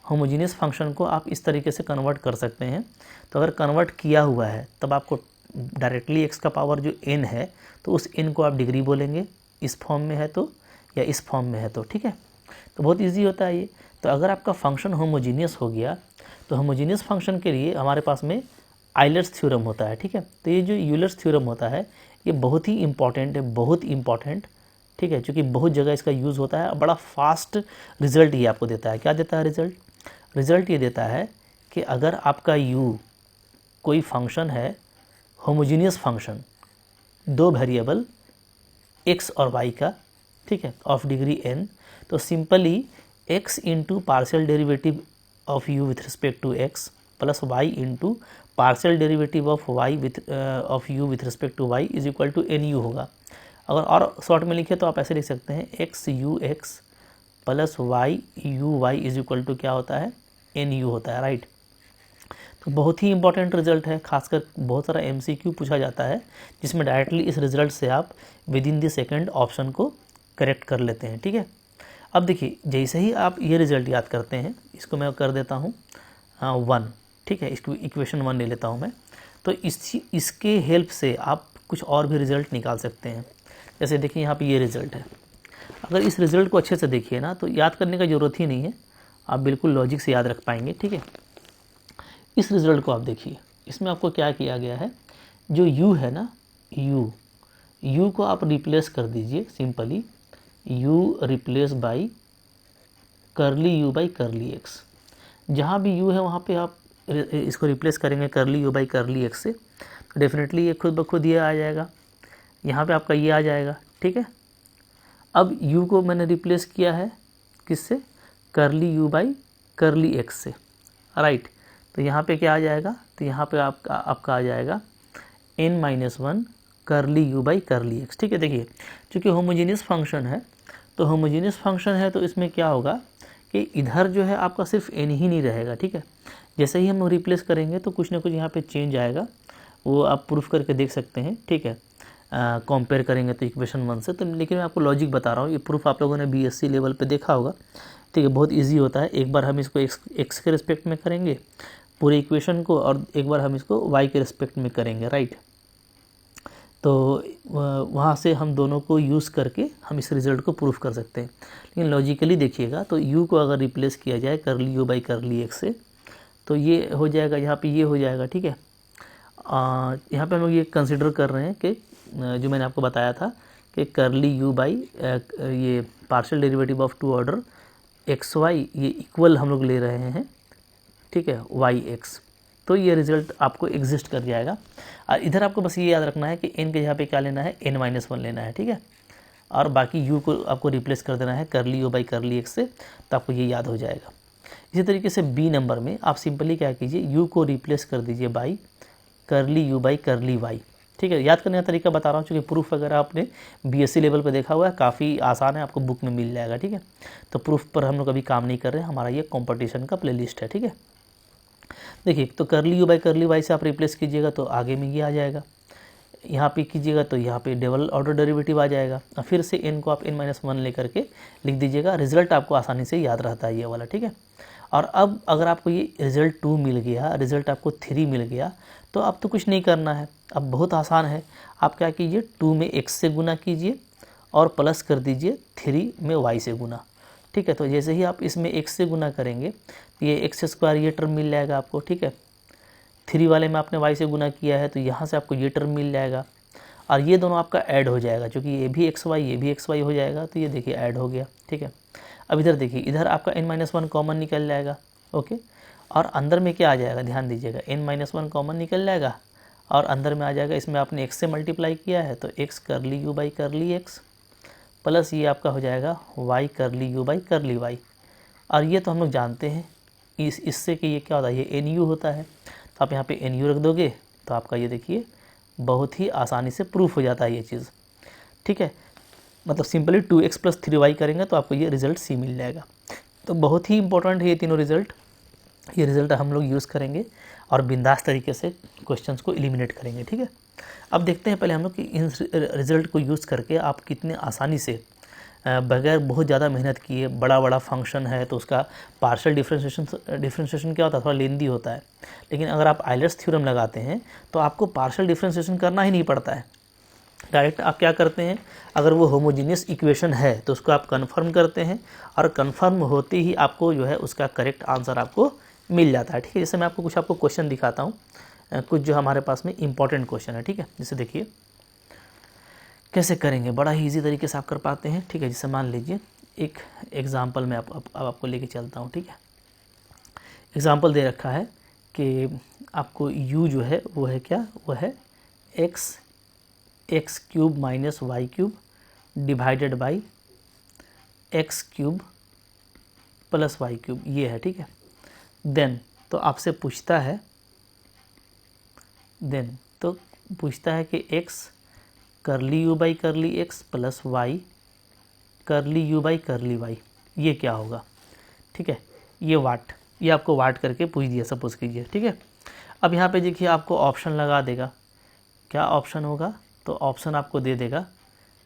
होमोजीनियस फंक्शन को आप इस तरीके से कन्वर्ट कर सकते हैं। तो अगर कन्वर्ट किया हुआ है तब आपको डायरेक्टली x का पावर जो n है, तो उस n को आप डिग्री बोलेंगे, इस फॉर्म में है तो या इस फॉर्म में है तो, ठीक है। तो बहुत इजी होता है ये। तो अगर आपका फंक्शन होमोजीनियस हो गया, तो होमोजीनियस फंक्शन के लिए हमारे पास में आइलर्स थ्योरम होता है, ठीक है। तो ये जो यूलर्स थ्योरम होता है ये बहुत ही इंपॉर्टेंट है, बहुत इंपॉर्टेंट, ठीक है, क्योंकि बहुत जगह इसका यूज़ होता है। बड़ा फास्ट रिजल्ट ये आपको देता है। क्या देता है रिजल्ट ये देता है कि अगर आपका u कोई फंक्शन है, होमोजीनियस फंक्शन, 2 वेरिएबल x और y का, ठीक है, ऑफ डिग्री n, तो simply x into partial derivative of u with respect to x plus y into partial derivative of y of u with respect to y is equal to nu होगा। अगर और short में लिखे तो आप ऐसे लिख सकते हैं x u x plus y u y is equal to क्या होता है, एन यू होता है, राइट। तो बहुत ही इंपॉर्टेंट रिजल्ट है, खासकर बहुत सारा MCQ पूछा जाता है जिसमें डायरेक्टली इस रिजल्ट से आप with in the second option को करेक्ट कर लेते हैं, ठीक है। अब देखिए जैसे ही आप ये रिजल्ट याद करते हैं, इसको मैं कर देता हूँ 1, ठीक है, इसको इक्वेशन 1 ले लेता हूँ मैं। तो इसके हेल्प से आप कुछ और भी रिजल्ट निकाल सकते हैं। जैसे देखिए यहाँ पे ये रिज़ल्ट है। अगर इस रिज़ल्ट को अच्छे से देखिए ना, तो याद करने का ज़रूरत ही नहीं है, आप बिल्कुल लॉजिक से याद रख पाएंगे, ठीक है। इस रिज़ल्ट को आप देखिए, इसमें आपको क्या किया गया है, जो u है ना, u को आप रिप्लेस कर दीजिए सिंपली, u रिप्लेस बाई करली u बाई करली x। जहाँ भी u है वहाँ पे आप इसको रिप्लेस करेंगे करली u बाई करली x से, तो डेफिनेटली ये खुद ब खुद ये आ जाएगा, यहाँ पे आपका ये आ जाएगा, ठीक है। अब u को मैंने रिप्लेस किया है किससे, करली u बाई करली x से, राइट। तो यहाँ पे क्या आ जाएगा, तो यहाँ पे आपका आ जाएगा n-1 करली u बाई करली x, ठीक है। देखिए चूँकि होमोजीनियस फंक्शन है, तो होमोजीनियस फंक्शन है तो इसमें क्या होगा कि इधर जो है आपका सिर्फ n ही नहीं रहेगा, ठीक है। जैसे ही हम रिप्लेस करेंगे तो कुछ ना कुछ यहाँ पे चेंज आएगा, वो आप प्रूफ करके देख सकते हैं, ठीक है। कंपेयर करेंगे तो इक्वेशन 1 से। तो लेकिन मैं आपको लॉजिक बता रहा हूँ, ये प्रूफ आप लोगों ने BSc लेवल पे देखा होगा, ठीक है। बहुत इजी होता है। एक बार हम इसको x के रिस्पेक्ट में करेंगे पूरे इक्वेशन को, और एक बार हम इसको y के रिस्पेक्ट में करेंगे, राइट। तो वहाँ से हम दोनों को यूज़ करके हम इस रिज़ल्ट को प्रूफ कर सकते हैं। लेकिन लॉजिकली देखिएगा तो u को अगर रिप्लेस किया जाए करली u बाई करली x से, तो ये हो जाएगा, यहाँ पे ये हो जाएगा, ठीक है। यहाँ पे हम लोग ये कंसिडर कर रहे हैं कि जो मैंने आपको बताया था कि करली u बाई ये partial derivative of 2 order x y ये इक्वल हम लोग ले रहे हैं, ठीक है, वाई एक्स, तो ये रिजल्ट आपको एग्जिस्ट कर जाएगा। और इधर आपको बस ये याद रखना है कि n के यहाँ पे क्या लेना है, n-1 लेना है, ठीक है, और बाकी u को आपको रिप्लेस कर देना है करली यू बाई करली एक्स से, तो आपको ये याद हो जाएगा। इसी तरीके से बी नंबर में आप सिंपली क्या कीजिए, u को रिप्लेस कर दीजिए बाई करली यू बाई करली वाई, ठीक है। याद करने का तरीका बता रहा हूँ, क्योंकि प्रूफ वगैरह आपने बीएससी लेवल पे देखा हुआ है, काफ़ी आसान है, आपको बुक में मिल जाएगा, ठीक है। तो प्रूफ पर हम लोग अभी काम नहीं कर रहे हैं, हमारा ये कंपटीशन का प्लेलिस्ट है, ठीक है। देखिए, तो करली यू बाई करली वाई से आप रिप्लेस कीजिएगा तो आगे में ये आ जाएगा, यहाँ पे कीजिएगा तो यहाँ पे डबल ऑर्डर डेरिवेटिव आ जाएगा, और फिर से n को आप n-1 लेकर के लिख दीजिएगा। रिजल्ट आपको आसानी से याद रहता है ये वाला, ठीक है। और अब अगर आपको ये रिजल्ट 2 मिल गया, रिजल्ट आपको 3 मिल गया, तो अब तो कुछ नहीं करना है, अब बहुत आसान है। आप क्या कीजिए, 2 में x से गुना कीजिए और प्लस कर दीजिए 3 में y से गुना, ठीक है। तो जैसे ही आप इसमें x से गुना करेंगे तो ये x² ये टर्म मिल जाएगा आपको, ठीक है। 3 वाले में आपने y से गुना किया है तो यहाँ से आपको ये टर्म मिल जाएगा, और ये दोनों आपका ऐड हो जाएगा, क्योंकि ये भी xy ये भी xy हो जाएगा, तो ये देखिए ऐड हो गया, ठीक है। अब इधर देखिए, इधर आपका n-1 कॉमन निकल जाएगा, ओके, और अंदर में क्या आ जाएगा, ध्यान दीजिएगा, n-1 कॉमन निकल जाएगा और अंदर में आ जाएगा, इसमें आपने x से मल्टीप्लाई किया है तो x curly u by curly x plus ये आपका हो जाएगा y करली यू बाई करली y। और ये तो हम लोग जानते हैं इससे कि ये क्या होता है, ये nu होता है, तो आप यहाँ पे nu रख दोगे तो आपका ये देखिए बहुत ही आसानी से प्रूफ हो जाता है ये चीज़, ठीक है। मतलब सिंपली 2x प्लस 3y करेंगे तो आपको ये रिज़ल्ट c मिल जाएगा। तो बहुत ही इंपॉर्टेंट है ये तीनों रिज़ल्ट, ये रिज़ल्ट हम लोग यूज़ करेंगे और बिंदास तरीके से क्वेश्चंस को एलिमिनेट करेंगे, ठीक है। अब देखते हैं पहले हम लोग कि इन रिज़ल्ट को यूज़ करके आप कितने आसानी से बगैर बहुत ज़्यादा मेहनत किए, बड़ा बड़ा फंक्शन है तो उसका पार्शियल डिफरेंशिएशन क्या होता है, थोड़ा लेंदी होता है, लेकिन अगर आप आइलर्स थ्योरम लगाते हैं तो आपको पार्शियल डिफरेंशिएशन करना ही नहीं पड़ता है। डायरेक्ट आप क्या करते हैं, अगर वो होमोजीनियस इक्वेशन है तो उसको आप कन्फर्म करते हैं, और कन्फर्म होते ही आपको जो है उसका करेक्ट आंसर आपको मिल जाता है, ठीक है। जैसे मैं आपको क्वेश्चन दिखाता हूँ, कुछ जो हमारे पास में इंपॉर्टेंट क्वेश्चन है, ठीक है। जैसे देखिए कैसे करेंगे, बड़ा ही ईजी तरीके से आप कर पाते हैं, ठीक है। जैसे मान लीजिए एक एग्जाम्पल मैं आपको लेके चलता हूँ, ठीक है। एग्जाम्पल दे रखा है कि आपको u जो है वो है क्या, वो है x cube minus y cube divided by x cube plus y cube, ये है, ठीक है। देन तो आपसे पूछता है, कि x curly u by curly x plus y curly u by curly y, ये क्या होगा, ठीक है। ये आपको वाट करके पूछ दिया, सपोज कीजिए, ठीक है। अब यहाँ पे देखिए आपको ऑप्शन लगा देगा, क्या ऑप्शन होगा, तो ऑप्शन आपको दे देगा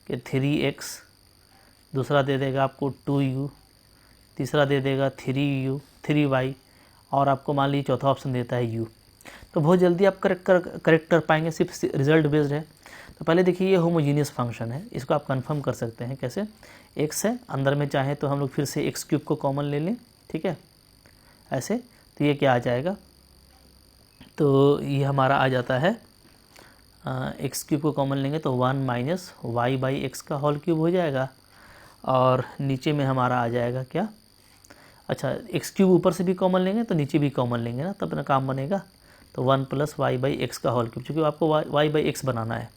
कि 3x, दूसरा दे देगा आपको 2u, तीसरा दे देगा 3y, और आपको मान लीजिए चौथा ऑप्शन देता है u। तो बहुत जल्दी आप करेक्ट कर पाएंगे, सिर्फ रिजल्ट बेस्ड है। तो पहले देखिए ये होमोजीनियस फंक्शन है, इसको आप कंफर्म कर सकते हैं कैसे, x है, अंदर में चाहे तो हम लोग फिर से x क्यूब को कॉमन ले लें, ठीक है, ऐसे, तो ये क्या आ जाएगा, तो ये हमारा आ जाता है एक्स क्यूब को कॉमन लेंगे तो 1 माइनस वाई बाई एक्स का होल क्यूब हो जाएगा, और नीचे में हमारा आ जाएगा क्या, अच्छा एक्स क्यूब ऊपर से भी कॉमन लेंगे तो नीचे भी कॉमन लेंगे ना, तब अपना काम बनेगा, तो 1 प्लस वाई बाई एक्स का होल क्यूब, चूँकि आपको वाई बाई एक्स बनाना है,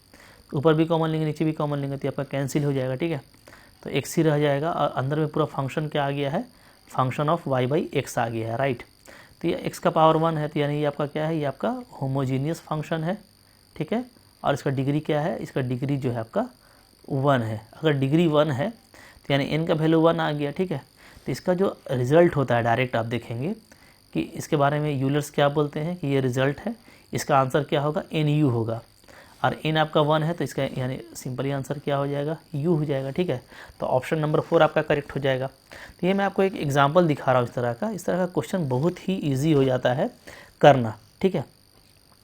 तो ऊपर भी कॉमन लेंगे नीचे भी कॉमन लेंगे तो आपका कैंसिल हो जाएगा, ठीक है। तो एक्स ही रह जाएगा, और अंदर में पूरा फंक्शन क्या आ गया है, function of y by x आ गया है, राइट। तो ये एक्स का पावर 1 है, तो यानी ये आपका क्या है, ये आपका होमोजीनियस फंक्शन है, ठीक है। और इसका डिग्री क्या है, इसका डिग्री जो है आपका 1 है। अगर डिग्री 1 है तो यानी n का वैल्यू 1 आ गया, ठीक है। तो इसका जो रिज़ल्ट होता है डायरेक्ट आप देखेंगे कि इसके बारे में यूलर्स क्या बोलते हैं कि ये रिज़ल्ट है, इसका आंसर क्या होगा, NU होगा, और n आपका 1 है तो इसका यानी सिंपली आंसर क्या हो जाएगा, U हो जाएगा, ठीक है। तो ऑप्शन नंबर 4 आपका करेक्ट हो जाएगा। तो ये मैं आपको एक एग्जाम्पल दिखा रहा हूँ, इस तरह का क्वेश्चन बहुत ही ईजी हो जाता है करना, ठीक है।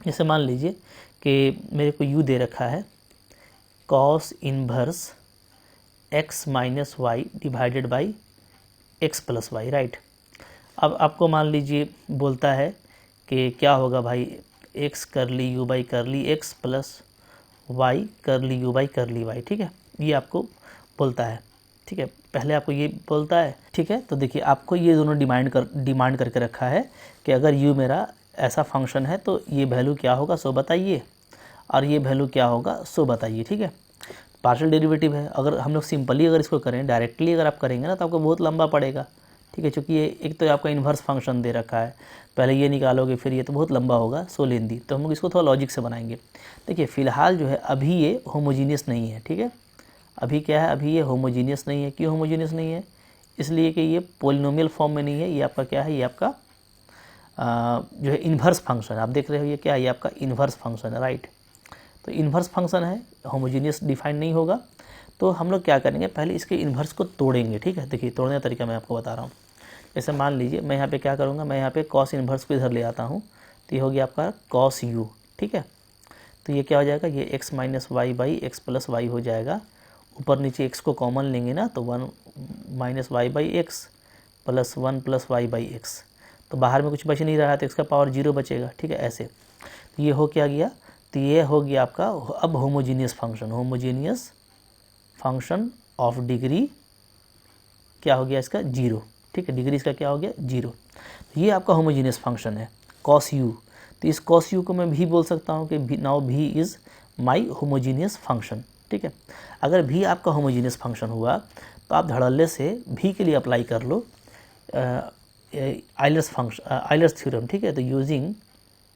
जैसे मान लीजिए कि मेरे को u दे रखा है cos inverse x minus y divided by x plus y, right. अब आपको मान लीजिए बोलता है कि क्या होगा भाई, x curly u by curly x plus y curly u by curly y, ठीक है, ये आपको बोलता है। ठीक है, पहले आपको ये बोलता है, ठीक है। तो देखिए आपको ये दोनों डिमांड करके रखा है कि अगर u मेरा ऐसा फंक्शन है तो ये वैल्यू क्या होगा सो बताइए, और ये वैल्यू क्या होगा सो बताइए, ठीक है। पार्शियल डेरिवेटिव है, अगर हम लोग सिंपली अगर इसको करें, डायरेक्टली अगर आप करेंगे ना तो आपको बहुत लंबा पड़ेगा, ठीक है, क्योंकि ये एक तो आपका इन्वर्स फंक्शन दे रखा है, पहले ये निकालोगे फिर ये तो बहुत लंबा होगा, सो लेंदी। तो हम लोग इसको थोड़ा लॉजिक से बनाएंगे। देखिए फ़िलहाल जो है अभी ये होमोजीनियस नहीं है, ठीक है। अभी क्या है, अभी ये होमोजीनियस नहीं है। क्यों होमोजीनियस नहीं है? इसलिए कि ये पोलिनोमियल फॉर्म में नहीं है, ये आपका क्या है, ये आपका जो है इन्वर्स फंक्शन। आप देख रहे हो ये क्या है, ये आपका इन्वर्स फंक्शन है, राइट। तो इन्वर्स फंक्शन है, होमोजीनियस डिफाइन नहीं होगा। तो हम लोग क्या करेंगे, पहले इसके इन्वर्स को तोड़ेंगे, ठीक है। देखिए तोड़ने का तरीका मैं आपको बता रहा हूँ। जैसे मान लीजिए मैं यहाँ पे क्या करूँगा, मैं यहाँ पे कॉस इन्वर्स को इधर ले आता हूँ, तो ये हो गया आपका कॉस यू, ठीक है। तो ये क्या हो जाएगा, ये x minus y by x plus y हो जाएगा। ऊपर नीचे x को कॉमन लेंगे ना, तो 1 minus y by x plus 1 plus y by x. तो बाहर में कुछ बच नहीं रहा है तो इसका पावर 0 बचेगा, ठीक है, ऐसे। तो ये हो क्या गया, तो ये हो गया आपका अब homogeneous function, homogeneous function of degree क्या हो गया इसका 0, ठीक है, डिग्री इसका क्या हो गया 0। ये आपका होमोजीनियस फंक्शन है कॉस यू। तो इस कॉस यू को मैं भी बोल सकता हूँ कि नाउ भी इज़ माई होमोजीनियस फंक्शन, ठीक है। अगर भी आपका होमोजीनियस फंक्शन हुआ तो आप धड़ल्ले से भी के लिए अप्लाई कर लो आइलर्स फंक्शन, आइलर्स थ्योरम, ठीक है। तो यूजिंग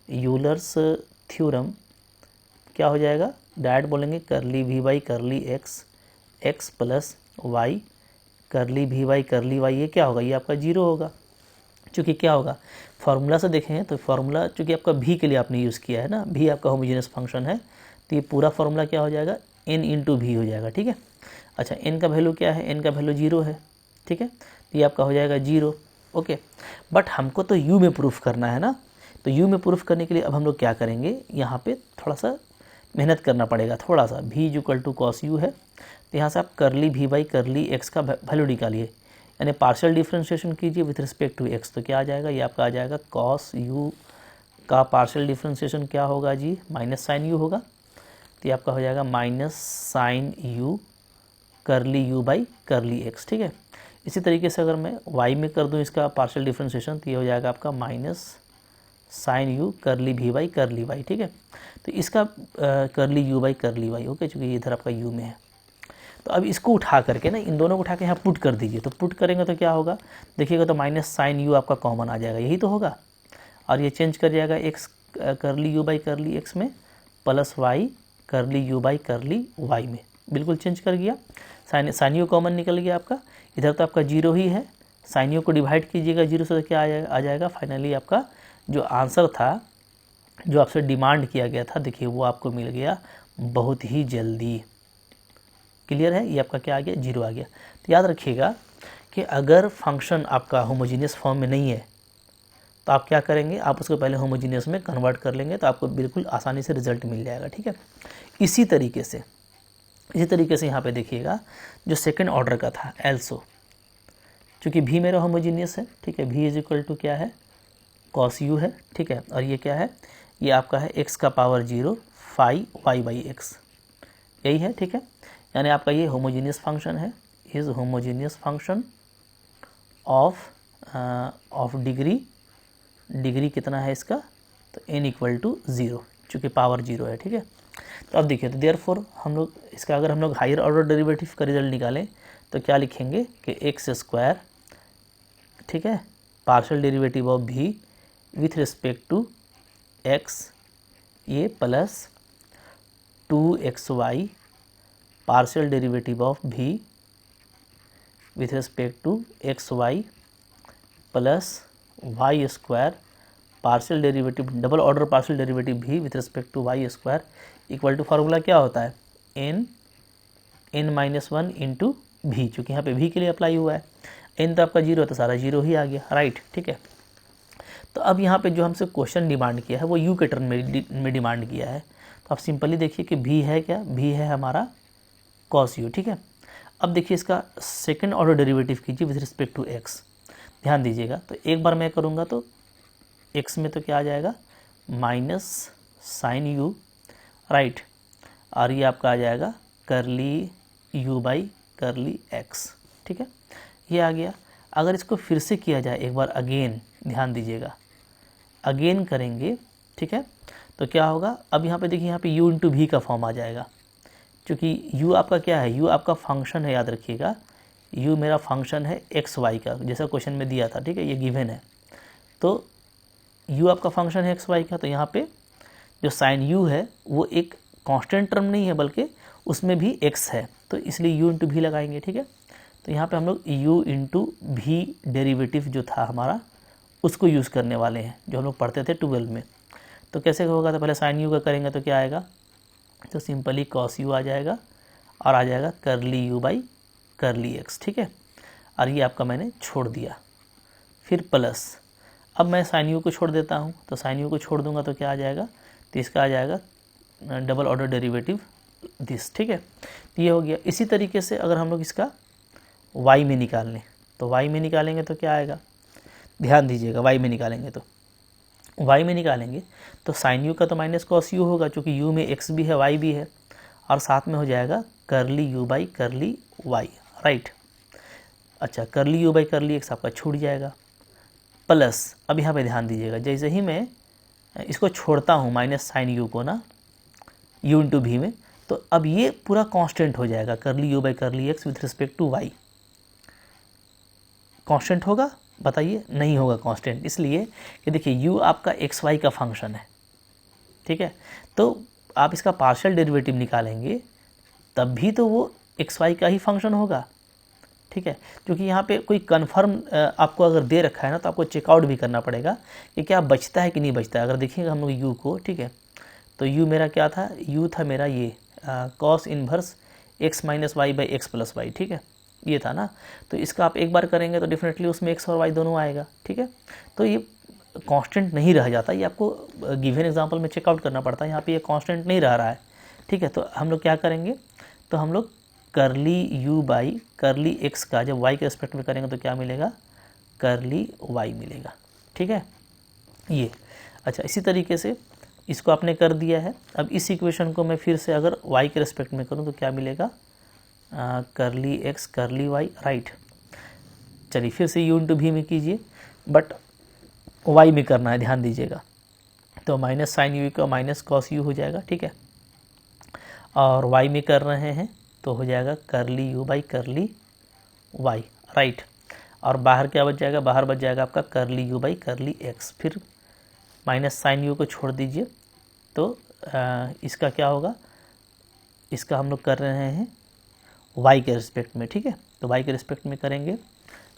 यूलर्स थ्योरम क्या हो जाएगा, डायरेक्ट बोलेंगे curly v by curly x, x plus y curly v by curly y, ये क्या होगा, ये आपका 0 होगा। चूँकि क्या होगा, फार्मूला से देखें तो फार्मूला चूँकि आपका भी के लिए आपने यूज़ किया है ना, भी आपका होमोजेनियस फंक्शन है, तो ये पूरा फार्मूला क्या हो जाएगा, n इंटू भी हो जाएगा, ठीक है। अच्छा n का वैल्यू क्या है, n का वैल्यू 0 है, ठीक है। तो ये आपका हो जाएगा 0, ओके। बट हमको तो u में प्रूफ करना है ना, तो u में प्रूफ करने के लिए अब हम लोग क्या करेंगे, यहाँ पर थोड़ा सा मेहनत करना पड़ेगा, थोड़ा सा। भी इक्वल टू कॉस यू है, तो यहाँ से आप करली भी बाई करली एक्स का वैल्यू निकालिए, यानी पार्शियल डिफ्रेंशिएशन कीजिए विथ रिस्पेक्ट टू एक्स। तो क्या आ जाएगा, ये आपका आ जाएगा कॉस यू का पार्शियल डिफ्रेंशिएशन क्या होगा जी, माइनस साइन यू होगा। तो ये आपका हो जाएगा माइनस साइन यू करली यू बाई करली एक्स, ठीक है। इसी तरीके से अगर मैं वाई में कर दूँ इसका पार्शियल डिफ्रेंशिएशन, तो ये हो जाएगा आपका माइनस साइन यू करली भी बाई करली वाई, ठीक है। तो इसका curly u by curly y, okay, चूँकि इधर आपका यू में है। तो अब इसको उठा करके ना, इन दोनों को उठा के यहाँ पुट कर दीजिए। तो पुट करेंगे तो क्या होगा, देखिएगा तो माइनस साइन यू आपका कॉमन आ जाएगा, यही तो होगा। और ये चेंज कर जाएगा एक्स करली यू बाई करली एक्स में, plus y curly u by curly Y में, बिल्कुल चेंज कर गया। साइन यू कॉमन निकल गया आपका, इधर तो आपका 0 ही है। साइन यू को डिवाइड कीजिएगा 0 से, तो क्या आ जाएगा फाइनली आपका जो आंसर था, जो आपसे डिमांड किया गया था, देखिए वो आपको मिल गया बहुत ही जल्दी। क्लियर है, ये आपका क्या आ गया 0 आ गया। तो याद रखिएगा कि अगर फंक्शन आपका होमोजीनियस फॉर्म में नहीं है तो आप क्या करेंगे, आप उसको पहले होमोजीनियस में कन्वर्ट कर लेंगे, तो आपको बिल्कुल आसानी से रिजल्ट मिल जाएगा, ठीक है। इसी तरीके से यहाँ पे देखिएगा जो सेकेंड ऑर्डर का था एल्सो, चूँकि भी मेरा होमोजीनियस है, ठीक है, भी इज इक्वल टू क्या है कॉस यू है, ठीक है। और ये क्या है, ये आपका है एक्स का power 0 phi y by x, यही है, ठीक है। यानी आपका ये होमोजीनियस फंक्शन है, is homogeneous function of degree कितना है इसका, तो n इक्वल टू 0, चूँकि पावर 0 है, ठीक है। तो अब देखिए, तो देयरफॉर हम लोग इसका अगर हम लोग हायर ऑर्डर डेरिवेटिव का रिजल्ट निकालें तो क्या लिखेंगे कि एक्स स्क्वायर, ठीक है, पार्शियल डेरिवेटिव ऑफ भी विथ रिस्पेक्ट टू एक्स, ये plus 2xy partial derivative of भी with respect to xy plus y square partial derivative, double order partial derivative भी with respect to y square equal to formula क्या होता है, n minus 1 into भी, चूँकि यहाँ पे भी के लिए अप्लाई हुआ है, n तो आपका 0 तो सारा 0 ही आ गया, राइट, ठीक है। तो अब यहाँ पे जो हमसे क्वेश्चन डिमांड किया है वो u के टर्म में डिमांड किया है। तो आप सिंपली देखिए कि भी है क्या, भी है हमारा कॉस यू, ठीक है। अब देखिए इसका सेकंड ऑर्डर डेरिवेटिव कीजिए विथ रिस्पेक्ट टू एक्स, ध्यान दीजिएगा। तो एक बार मैं करूँगा तो एक्स में तो क्या आ जाएगा माइनस साइन यू, राइट, और ये आपका आ जाएगा करली यू बाई करली एक्स, ठीक है, ये आ गया। अगर इसको फिर से किया जाए एक बार अगेन, ध्यान दीजिएगा, अगेन करेंगे, ठीक है, तो क्या होगा, अब यहाँ पे देखिए, यहाँ पे u इंटू भी का फॉर्म आ जाएगा, क्योंकि u आपका क्या है, u आपका फंक्शन है, याद रखिएगा, u मेरा फंक्शन है एक्स वाई का, जैसा क्वेश्चन में दिया था, ठीक है, ये गिवन है। तो u आपका फंक्शन है एक्स वाई का, तो यहाँ पे जो साइन u है वो एक कांस्टेंट टर्म नहीं है, बल्कि उसमें भी x है, तो इसलिए u इंटू भी लगाएंगे, ठीक है। तो यहाँ पे हम लोग u इंटू भी डेरिवेटिव जो था हमारा उसको यूज़ करने वाले हैं, जो हम लोग पढ़ते थे 12 में। तो कैसे होगा, तो पहले साइन u का करेंगे तो क्या आएगा, तो सिंपली कॉस u आ जाएगा और आ जाएगा curly u by curly x, ठीक है। और ये आपका मैंने छोड़ दिया, फिर प्लस, अब मैं साइन u को छोड़ देता हूँ, तो साइन u को छोड़ दूंगा तो क्या आ जाएगा, तो इसका आ जाएगा डबल ऑर्डर डेरिवेटिव दिस, ठीक है। तो ये हो गया। इसी तरीके से अगर हम लोग इसका y में निकाल लें, तो y में निकालेंगे तो क्या आएगा, ध्यान दीजिएगा, y में निकालेंगे तो साइन u का तो माइनस कॉस u होगा, चूँकि u में x भी है y भी है, और साथ में हो जाएगा करली u बाई करली y, राइट। अच्छा, करली u बाई करली x आपका छूट जाएगा, प्लस, अब यहाँ पे ध्यान दीजिएगा, जैसे ही मैं इसको छोड़ता हूँ माइनस साइन u को ना u इंटू भी में, तो अब ये पूरा कांस्टेंट हो जाएगा, curly u by curly x with respect to y। Constant होगा, बताइए, नहीं होगा कांस्टेंट, इसलिए कि देखिए u आपका एक्स वाई का फंक्शन है, ठीक है। तो आप इसका पार्शियल डेरिवेटिव निकालेंगे तब भी तो वो एक्स वाई का ही फंक्शन होगा, ठीक है। क्योंकि यहाँ पे कोई कन्फर्म आपको अगर दे रखा है ना, तो आपको चेकआउट भी करना पड़ेगा कि क्या बचता है कि नहीं बचता है। अगर देखिएगा हम लोग u को, ठीक है, तो u मेरा क्या था, u था मेरा ये cos inverse x minus y by x plus y, ठीक है, ये था ना। तो इसका आप एक बार करेंगे तो डेफिनेटली उसमें x और y दोनों आएगा, ठीक है। तो ये कांस्टेंट नहीं रह जाता, ये आपको गिवन एग्जांपल में चेकआउट करना पड़ता है, यहाँ पे ये कांस्टेंट नहीं रह रहा है, ठीक है। तो हम लोग क्या करेंगे, तो हम लोग करली u बाई करली x का जब y के रिस्पेक्ट में करेंगे तो क्या मिलेगा, करली y मिलेगा, ठीक है, ये। अच्छा, इसी तरीके से इसको आपने कर दिया है। अब इस इक्वेशन को मैं फिर से अगर y के रिस्पेक्ट में करूँ तो क्या मिलेगा, करली x करली y, राइट। चलिए फिर से u इंटू भी में कीजिए, बट y में करना है, ध्यान दीजिएगा। तो माइनस साइन u का माइनस कॉस u हो जाएगा, ठीक है, और y में कर रहे हैं तो हो जाएगा करली u बाई करली y, राइट। और बाहर क्या बच जाएगा, बाहर बच जाएगा आपका करली u बाई करली x, फिर माइनस साइन u को छोड़ दीजिए, तो इसका क्या होगा, इसका हम लोग कर रहे हैं y के रिस्पेक्ट में, ठीक है। तो y के रिस्पेक्ट में करेंगे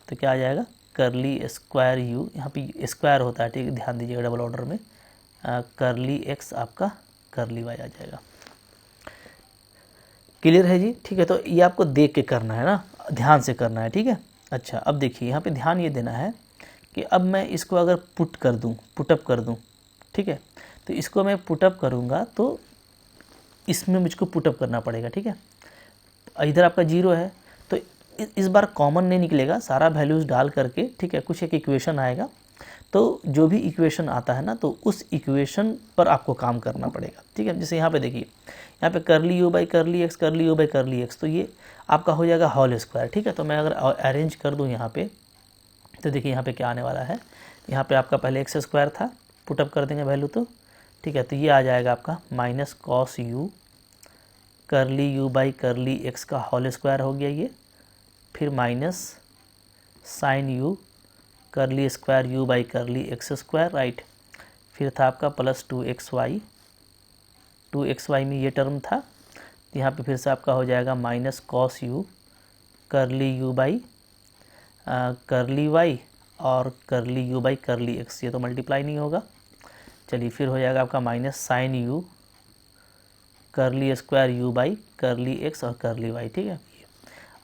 तो क्या आ जाएगा, करली स्क्वायर u, यहाँ पे स्क्वायर होता है, ठीक है, ध्यान दीजिएगा डबल ऑर्डर में, करली x आपका करली y आ जाएगा। क्लियर है जी, ठीक है। तो ये आपको देख के करना है ना, ध्यान से करना है, ठीक है। अच्छा, अब देखिए यहाँ पे ध्यान ये देना है कि अब मैं इसको अगर पुटअप कर दूँ, ठीक है, तो इसको मैं पुटअप करूँगा तो इसमें मुझको पुटअप करना पड़ेगा, ठीक है। इधर आपका 0 है, तो इस बार कॉमन नहीं निकलेगा, सारा वैल्यूज़ डाल करके, ठीक है, कुछ एक इक्वेशन आएगा। तो जो भी इक्वेशन आता है ना, तो उस इक्वेशन पर आपको काम करना पड़ेगा, ठीक है। जैसे यहाँ पे देखिए, यहाँ पे करली u by curly x, curly u by curly x, तो ये आपका हो जाएगा होल स्क्वायर, ठीक है। तो मैं अगर अरेंज कर दूँ यहाँ पे, तो देखिए यहाँ पे क्या आने वाला है, यहाँ पे आपका पहले एक्स स्क्वायर था, पुटअप कर देंगे वैल्यू तो, ठीक है। तो ये आ जाएगा आपका माइनस कॉस u करली u बाई करली x का होल स्क्वायर हो गया ये, फिर माइनस साइन u करली square u by curly x square, right. फिर था आपका प्लस 2xy में ये टर्म था, यहाँ पे फिर से आपका हो जाएगा माइनस कॉस u करली u बाई करली y और करली u बाई करली x, ये तो मल्टीप्लाई नहीं होगा। चलिए फिर हो जाएगा आपका माइनस साइन u करली square u by curly x और करली y, ठीक है।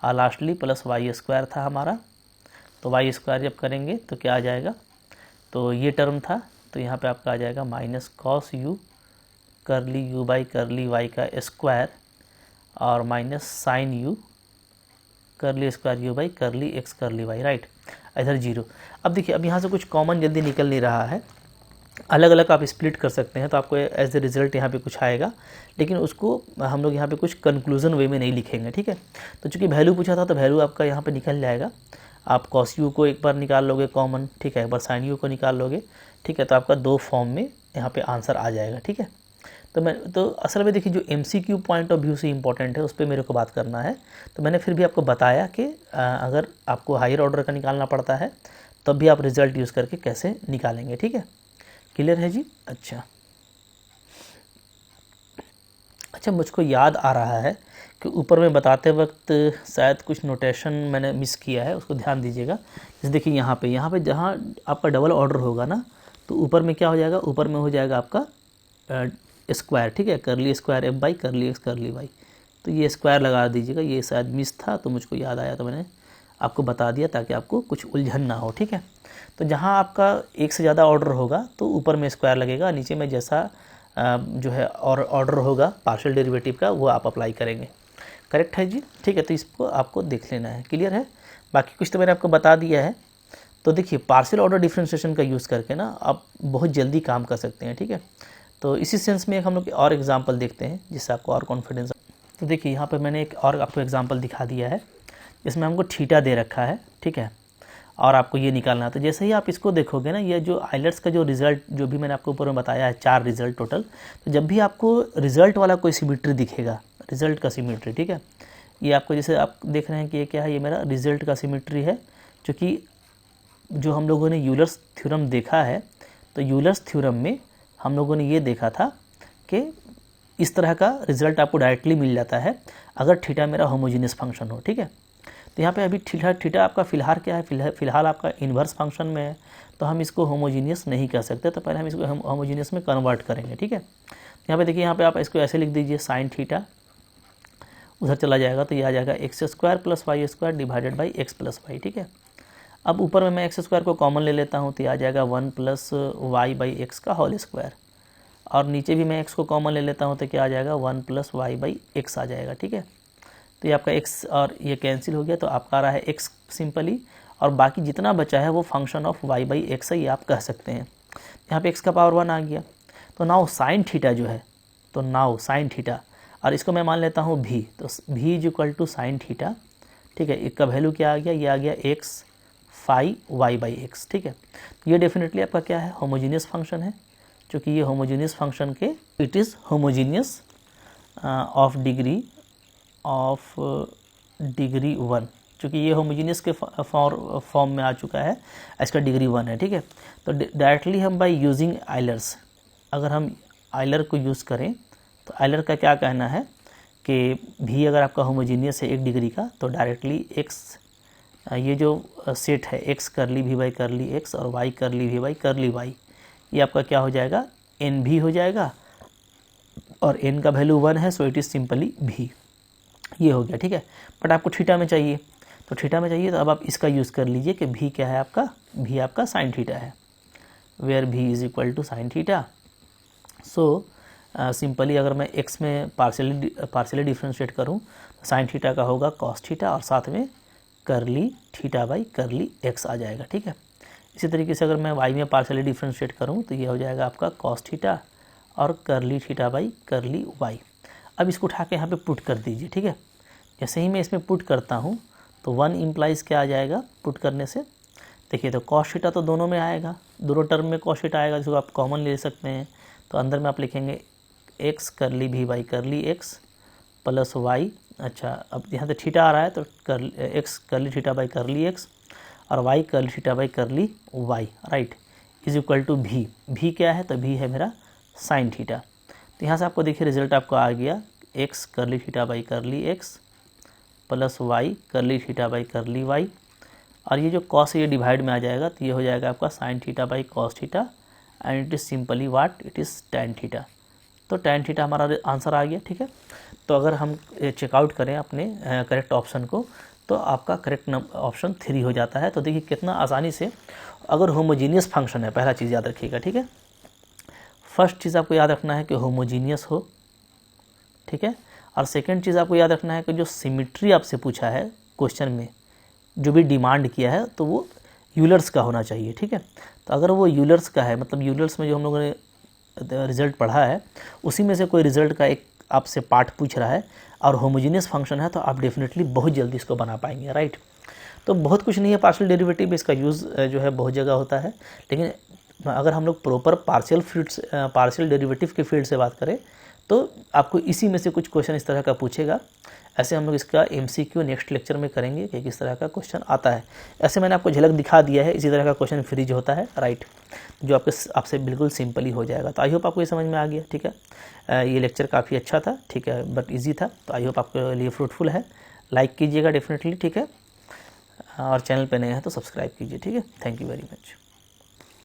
और लास्टली प्लस वाई स्क्वायर था हमारा, तो वाई स्क्वायर जब करेंगे तो क्या आ जाएगा, तो ये टर्म था, तो यहाँ पे आपका आ जाएगा माइनस कॉस u करली u बाई करली y का स्क्वायर और माइनस साइन u करली square u by curly x करली y, राइट। इधर 0। अब देखिए, अब यहाँ से कुछ कॉमन जल्दी निकल नहीं रहा है, अलग अलग आप स्प्लिट कर सकते हैं, तो आपको एज द रिजल्ट यहाँ पे कुछ आएगा, लेकिन उसको हम लोग यहाँ पे कुछ कंक्लूजन वे में नहीं लिखेंगे, ठीक है। तो चूँकि वैल्यू पूछा था तो वैल्यू आपका यहाँ पे निकल जाएगा। आप कॉस यू को एक बार निकाल लोगे कॉमन, ठीक है, एक बार साइन यू को निकाल लोगे, ठीक है, तो आपका 2 फॉर्म में यहाँ पे आंसर आ जाएगा, ठीक है। तो असल में देखिए जो MCQ पॉइंट ऑफ व्यू से इंपॉर्टेंट है उस पर मेरे को बात करना है। तो मैंने फिर भी आपको बताया कि अगर आपको हायर ऑर्डर का निकालना पड़ता है तब भी आप रिजल्ट यूज़ करके कैसे निकालेंगे, ठीक है। क्लियर है जी। अच्छा मुझको याद आ रहा है कि ऊपर में बताते वक्त शायद कुछ नोटेशन मैंने मिस किया है, उसको ध्यान दीजिएगा। जैसे देखिए यहाँ पे जहाँ आपका डबल ऑर्डर होगा ना, तो ऊपर में क्या हो जाएगा, ऊपर में हो जाएगा आपका स्क्वायर, ठीक है, करली square F by curly x करली वाई। तो ये स्क्वायर लगा दीजिएगा, ये शायद मिस था तो मुझको याद आया तो मैंने आपको बता दिया ताकि आपको कुछ उलझन ना हो, ठीक है। तो जहाँ आपका एक से ज़्यादा ऑर्डर होगा तो ऊपर में स्क्वायर लगेगा, नीचे में जैसा जो है और ऑर्डर होगा पार्शियल डेरिवेटिव का वो आप अप्लाई करेंगे। करेक्ट है जी, ठीक है। तो इसको आपको देख लेना है, क्लियर है। बाकी कुछ तो मैंने आपको बता दिया है। तो देखिए पार्शियल ऑर्डर डिफरेंशिएशन का यूज़ करके ना आप बहुत जल्दी काम कर सकते हैं, ठीक है। तो इसी सेंस में एक हम लोग और एग्जांपल देखते हैं जिससे आपको और कॉन्फिडेंस। तो देखिए यहाँ पे मैंने एक और आपको एग्जांपल दिखा दिया है, इसमें हमको थीटा दे रखा है, ठीक है, और आपको ये निकालना है। तो जैसे ही आप इसको देखोगे ना, ये जो आइलेट्स का जो रिज़ल्ट जो भी मैंने आपको ऊपर में बताया है 4 रिज़ल्ट टोटल, तो जब भी आपको रिज़ल्ट वाला कोई सिमेट्री दिखेगा, रिज़ल्ट का सिमेट्री, ठीक है, ये आपको जैसे आप देख रहे हैं कि ये क्या है, ये मेरा रिज़ल्ट का सिमेट्री है। क्योंकि जो हम लोगों ने यूलर्स थ्योरम देखा है, तो यूलर्स थ्योरम में हम लोगों ने ये देखा था कि इस तरह का रिज़ल्ट आपको डायरेक्टली मिल जाता है अगर थीटा मेरा होमोजीनियस फंक्शन हो, ठीक है। तो यहाँ पे अभी थीटा आपका फ़िलहाल क्या है, फ़िलहाल आपका इन्वर्स फंक्शन में है, तो हम इसको होमोजीनियस नहीं कर सकते, तो पहले हम इसको होमोजीनियस में कन्वर्ट करेंगे, ठीक है। यहाँ पे देखिए, यहाँ पे आप इसको ऐसे लिख दीजिए, साइन थीटा उधर चला जाएगा तो ये आ जाएगा x square plus y square divided by x plus y, ठीक है। अब ऊपर में मैं एक्स स्क्वायर को कॉमन ले लेता हूँ तो ये आ जाएगा 1 प्लस वाई बाई एक्स का होल स्क्वायर, और नीचे भी मैं एक्स को कॉमन ले लेता हूँ तो क्या आ जाएगा 1 प्लस वाई बाई एक्स आ जाएगा, ठीक है। तो ये आपका x और ये कैंसिल हो गया, तो आपका आ रहा है x सिंपली, और बाकी जितना बचा है वो function of y by x है, ये आप कह सकते हैं। यहाँ पे x का पावर 1 आ गया। तो नाउ साइन थीटा जो है, तो नाउ साइन थीटा, और इसको मैं मान लेता हूँ v, तो v is equal to sine theta, ठीक है। एक का वैल्यू क्या आ गया, ये आ गया x phi y by x, ठीक है। तो ये डेफिनेटली आपका क्या है, होमोजीनियस फंक्शन है। चूँकि ये होमोजीनियस फंक्शन के it is homogeneous of degree 1, चूँकि ये होमोजीनियस के फॉर्म में आ चुका है, इसका डिग्री 1 है, ठीक है। तो डायरेक्टली हम बाय यूजिंग आइलर्स, अगर हम आइलर को यूज़ करें तो आइलर का क्या कहना है कि भी अगर आपका होमोजीनियस है 1 डिग्री का, तो डायरेक्टली एक्स, ये जो सेट है एक्स करली भी बाई करली एक्स और वाई करली भी बाई करली वाई, ये आपका क्या हो जाएगा, एन भी हो जाएगा, और एन का वैल्यू 1 है, सो इट इज़ सिंपली भी, ये हो गया, ठीक है। बट आपको थीटा में चाहिए, तो थीटा में चाहिए तो अब आप इसका यूज़ कर लीजिए कि भी क्या है आपका, भी आपका साइन थीटा है, where v is equal to sine theta. So simply अगर मैं एक्स में पार्शियली डिफ्रेंशिएट करूँ तो साइन थीटा का होगा कॉस थीटा, और साथ में करली थीटा बाई करली एक्स आ जाएगा, ठीक है। इसी तरीके से अगर मैं वाई में पार्शियली डिफ्रेंशिएट करूँ तो ये हो जाएगा आपका कॉस थीटा और करली थीटा बाई करली वाई। अब इसको उठा के यहाँ पे पुट कर दीजिए, ठीक है। जैसे ही मैं इसमें पुट करता हूँ तो 1 इम्प्लाइज क्या आ जाएगा पुट करने से, देखिए तो कॉस थीटा तो दोनों में आएगा, दोनों टर्म में कॉस थीटा आएगा, जिसको आप कॉमन ले सकते हैं। तो अंदर में आप लिखेंगे एक्स करली भी by curly x plus Y, अच्छा अब यहाँ से थीटा आ रहा है तो x curly theta by curly x और y curly theta by curly y, right, is equal to भी क्या है, तो भी है मेरा साइन थीटा। तो यहाँ से आपको देखिए रिजल्ट आपको आ गया x curly theta by curly x plus y curly theta by curly y, और ये जो कॉस ये डिवाइड में आ जाएगा तो ये हो जाएगा आपका sine theta by cos theta, and it is simply what, it is tan theta. तो टैन थीटा हमारा आंसर आ गया, ठीक है। तो अगर हम चेकआउट करें अपने करेक्ट ऑप्शन को तो आपका करेक्ट ऑप्शन 3 हो जाता है। तो देखिए कितना आसानी से, अगर होमोजीनियस फंक्शन है, पहला चीज़ याद रखिएगा, ठीक है। फर्स्ट चीज़ आपको याद रखना है कि होमोजीनियस हो, ठीक है। और सेकंड चीज़ आपको याद रखना है कि जो सिमेट्री आपसे पूछा है क्वेश्चन में, जो भी डिमांड किया है, तो वो यूलर्स का होना चाहिए, ठीक है। तो अगर वो यूलर्स का है, मतलब यूलर्स में जो हम लोगों ने रिजल्ट पढ़ा है उसी में से कोई रिजल्ट का एक आपसे पार्ट पूछ रहा है और होमोजीनियस फंक्शन है, तो आप डेफिनेटली बहुत जल्दी इसको बना पाएंगे, राइट। तो बहुत कुछ नहीं है पार्शियल डेरिवेटिव, इसका यूज़ जो है बहुत जगह होता है, लेकिन अगर हम लोग प्रॉपर पार्शियल डेरिवेटिव के फील्ड से बात करें तो आपको इसी में से कुछ क्वेश्चन इस तरह का पूछेगा। ऐसे हम लोग इसका MCQ नेक्स्ट लेक्चर में करेंगे कि किस तरह का क्वेश्चन आता है। ऐसे मैंने आपको झलक दिखा दिया है, इसी तरह का क्वेश्चन फ्रीज होता है, राइट, जो आपसे बिल्कुल सिंपल ही हो जाएगा। तो आई होप आपको ये समझ में आ गया, ठीक है। ये लेक्चर काफ़ी अच्छा था, ठीक है, बट ईजी था, तो आई होप आपके लिए फ्रूटफुल है। लाइक कीजिएगा डेफिनेटली, ठीक है, और चैनल पे नए हैं तो सब्सक्राइब कीजिए, ठीक है। Thank you very much.